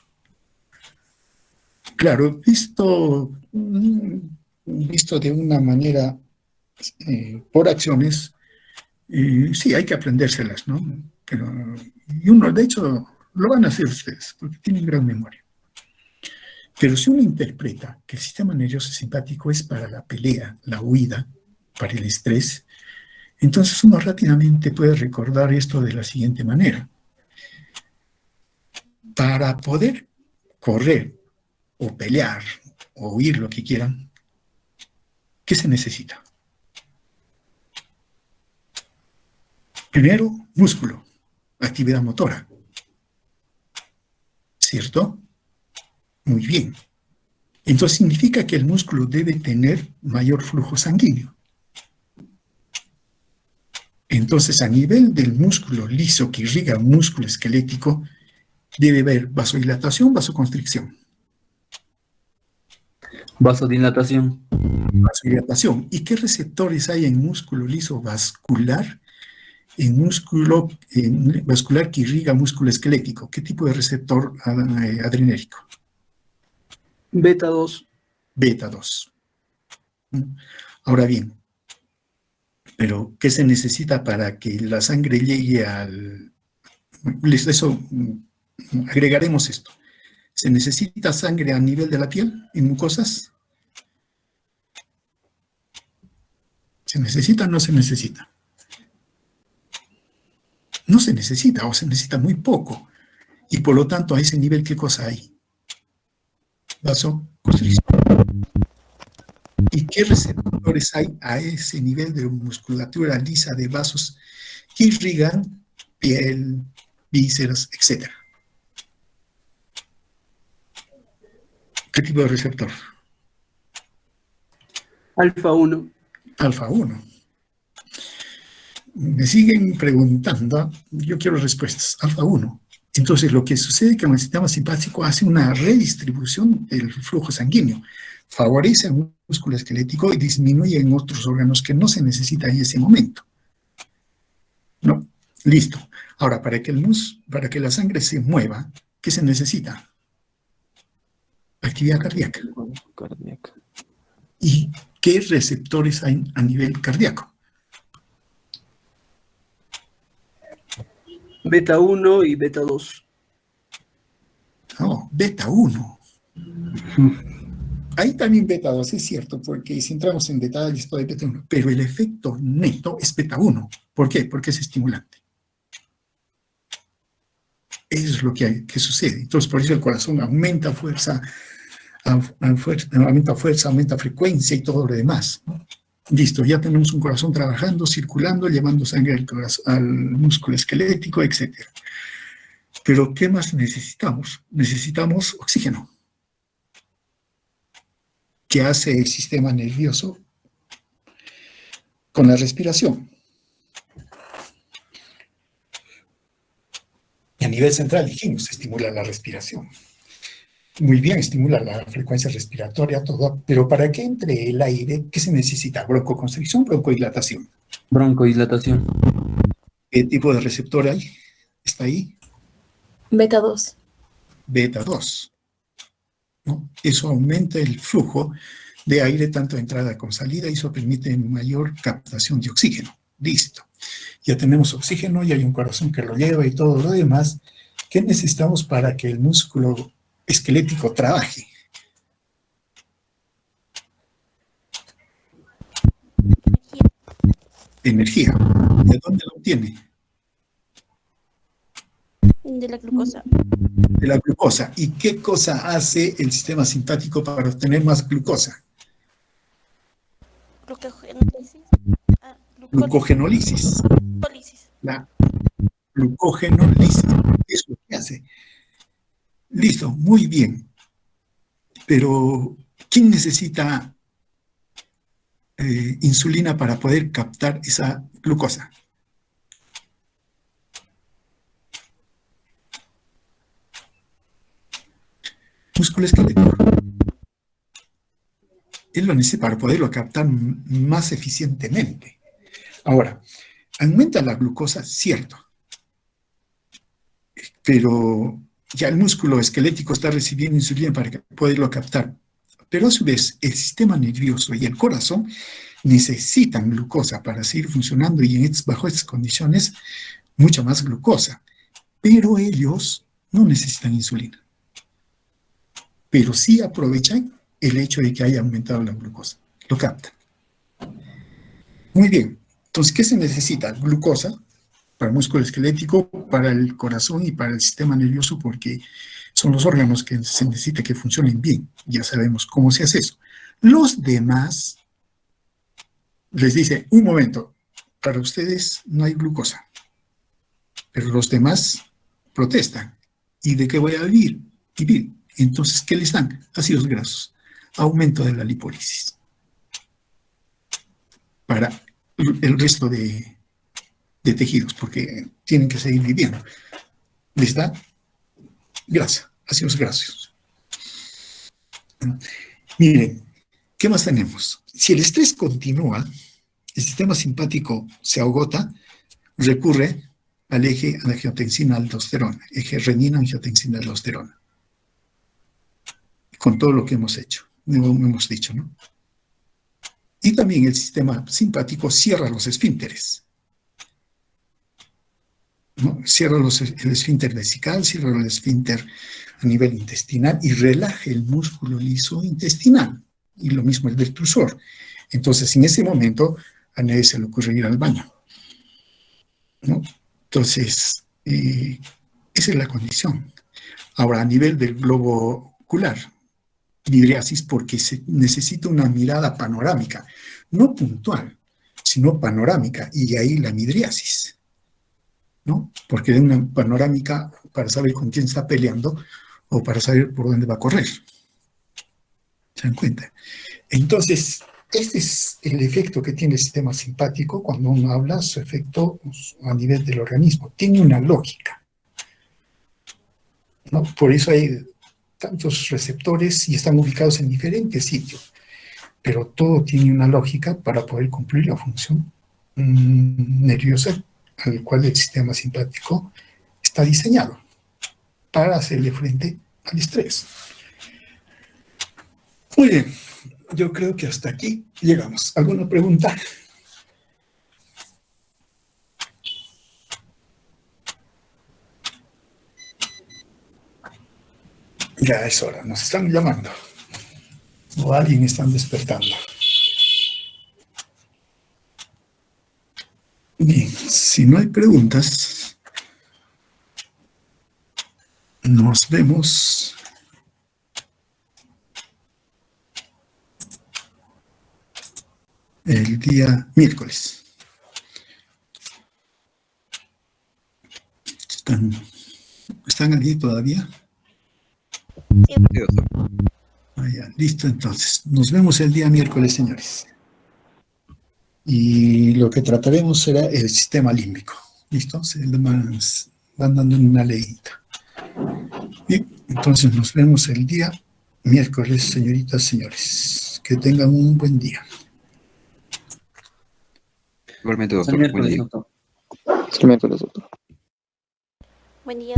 Claro, visto de una manera por acciones, sí, hay que aprendérselas, ¿no? Y uno, de hecho, lo van a hacer ustedes, porque tienen gran memoria. Pero si uno interpreta que el sistema nervioso simpático es para la pelea, la huida, para el estrés, entonces uno rápidamente puede recordar esto de la siguiente manera. Para poder correr, o pelear, o huir, lo que quieran, ¿qué se necesita? Primero, músculo, actividad motora. ¿Cierto? Muy bien. Entonces significa que el músculo debe tener mayor flujo sanguíneo. Entonces, a nivel del músculo liso que irriga un músculo esquelético, debe haber vasodilatación, vasoconstricción. Vasodilatación. Vasodilatación. ¿Y qué receptores hay en músculo liso vascular? En músculo vascular que irriga músculo esquelético. ¿Qué tipo de receptor adrenérgico? Beta 2. Beta 2. Ahora bien, pero ¿qué se necesita para que la sangre llegue al... Eso, agregaremos esto. ¿Se necesita sangre a nivel de la piel, en mucosas? ¿Se necesita o no se necesita? No se necesita, o se necesita muy poco. Y por lo tanto, a ese nivel, ¿qué cosa hay? Vasoconstricción. ¿Y qué receptores hay a ese nivel de musculatura lisa de vasos que irrigan piel, vísceras, etcétera? ¿Qué tipo de receptor? Alfa 1. Alfa 1. Me siguen preguntando, yo quiero respuestas. Alfa 1. Entonces, lo que sucede es que el sistema simpático hace una redistribución del flujo sanguíneo, favorece al músculo esquelético y disminuye en otros órganos que no se necesita en ese momento. ¿No? Listo. Ahora, para que la sangre se mueva, ¿qué se necesita? Actividad cardíaca. ¿Y qué receptores hay a nivel cardíaco? Beta 1 y beta 2. No, beta 1. Hay también beta 2, es cierto, porque si entramos en detalles, todo es beta 1, pero el efecto neto es beta 1. ¿Por qué? Porque es estimulante. Eso es lo que sucede. Entonces, por eso el corazón aumenta fuerza, aumenta frecuencia y todo lo demás, ¿no? Listo, ya tenemos un corazón trabajando, circulando, llevando sangre al músculo esquelético, etc. Pero, ¿qué más necesitamos? Necesitamos oxígeno. que hace el sistema nervioso con la respiración. Y a nivel central dijimos, estimula la respiración. Muy bien, estimula la frecuencia respiratoria, todo, pero para que entre el aire, ¿qué se necesita? Broncoconstricción, broncodilatación. Broncodilatación. ¿Qué tipo de receptor hay? ¿Está ahí? Beta 2. Beta 2. ¿No? Eso aumenta el flujo de aire tanto de entrada como salida y eso permite mayor captación de oxígeno. Listo. Ya tenemos oxígeno y hay un corazón que lo lleva y todo lo demás. ¿Qué necesitamos para que el músculo esquelético trabaje? Energía. Energía. ¿De dónde la obtiene? De la glucosa. De la glucosa. ¿Y qué cosa hace el sistema simpático para obtener más glucosa? Glucogenólisis. Glucogenólisis. Glucólisis. La glucogenólisis es lo que hace. Listo, muy bien. Pero, ¿quién necesita insulina para poder captar esa glucosa? Músculo esquelético. Él lo necesita para poderlo captar más eficientemente. Ahora, aumenta la glucosa, cierto, pero ya el músculo esquelético está recibiendo insulina para poderlo captar. Pero a su vez, el sistema nervioso y el corazón necesitan glucosa para seguir funcionando y bajo estas condiciones, mucha más glucosa. Pero ellos no necesitan insulina. Pero sí aprovechan el hecho de que haya aumentado la glucosa. Lo captan. Muy bien. Entonces, ¿qué se necesita? Glucosa para el músculo esquelético, para el corazón y para el sistema nervioso, porque son los órganos que se necesita que funcionen bien. Ya sabemos cómo se hace eso. Los demás les dice, un momento, para ustedes no hay glucosa. Pero los demás protestan. ¿Y de qué voy a vivir? Vivir. Entonces, ¿qué les dan? Ácidos grasos. Aumento de la lipólisis. Para el resto de tejidos, porque tienen que seguir viviendo. Les da grasa, ácidos grasos. Miren, ¿qué más tenemos? Si el estrés continúa, el sistema simpático se agota, recurre al eje angiotensina-aldosterona, eje renina-angiotensina-aldosterona. Con todo lo que hemos hecho, hemos dicho, ¿no? Y también el sistema simpático cierra los esfínteres, ¿no? Cierra el esfínter vesical, cierra el esfínter a nivel intestinal y relaja el músculo liso intestinal. Y lo mismo el detrusor. Entonces, en ese momento, a nadie se le ocurre ir al baño, ¿no? Entonces, esa es la condición. Ahora, a nivel del globo ocular, midriasis, porque se necesita una mirada panorámica, no puntual, sino panorámica, y ahí la midriasis, ¿no? Porque de una panorámica para saber con quién está peleando o para saber por dónde va a correr. ¿Se dan cuenta? Entonces, este es el efecto que tiene el sistema simpático cuando uno habla, su efecto a nivel del organismo. Tiene una lógica, ¿no? Por eso hay tantos receptores y están ubicados en diferentes sitios, pero todo tiene una lógica para poder cumplir la función nerviosa al cual el sistema simpático está diseñado para hacerle frente al estrés. Muy bien, yo creo que hasta aquí llegamos. ¿Alguna pregunta? Ya es hora, nos están llamando. O alguien están despertando. Bien, si no hay preguntas, nos vemos el día miércoles. ¿Están allí todavía? Sí. Sí, doctor. Ya, listo, entonces. Nos vemos el día miércoles, señores. Y lo que trataremos será el sistema límbico. ¿Listo? Van dando una leída. Bien, entonces nos vemos el día miércoles, señoritas, señores. Que tengan un buen día. Igualmente, Hasta doctor. el Buen miércoles, día. doctor. Hasta el miércoles, doctor. Buen día.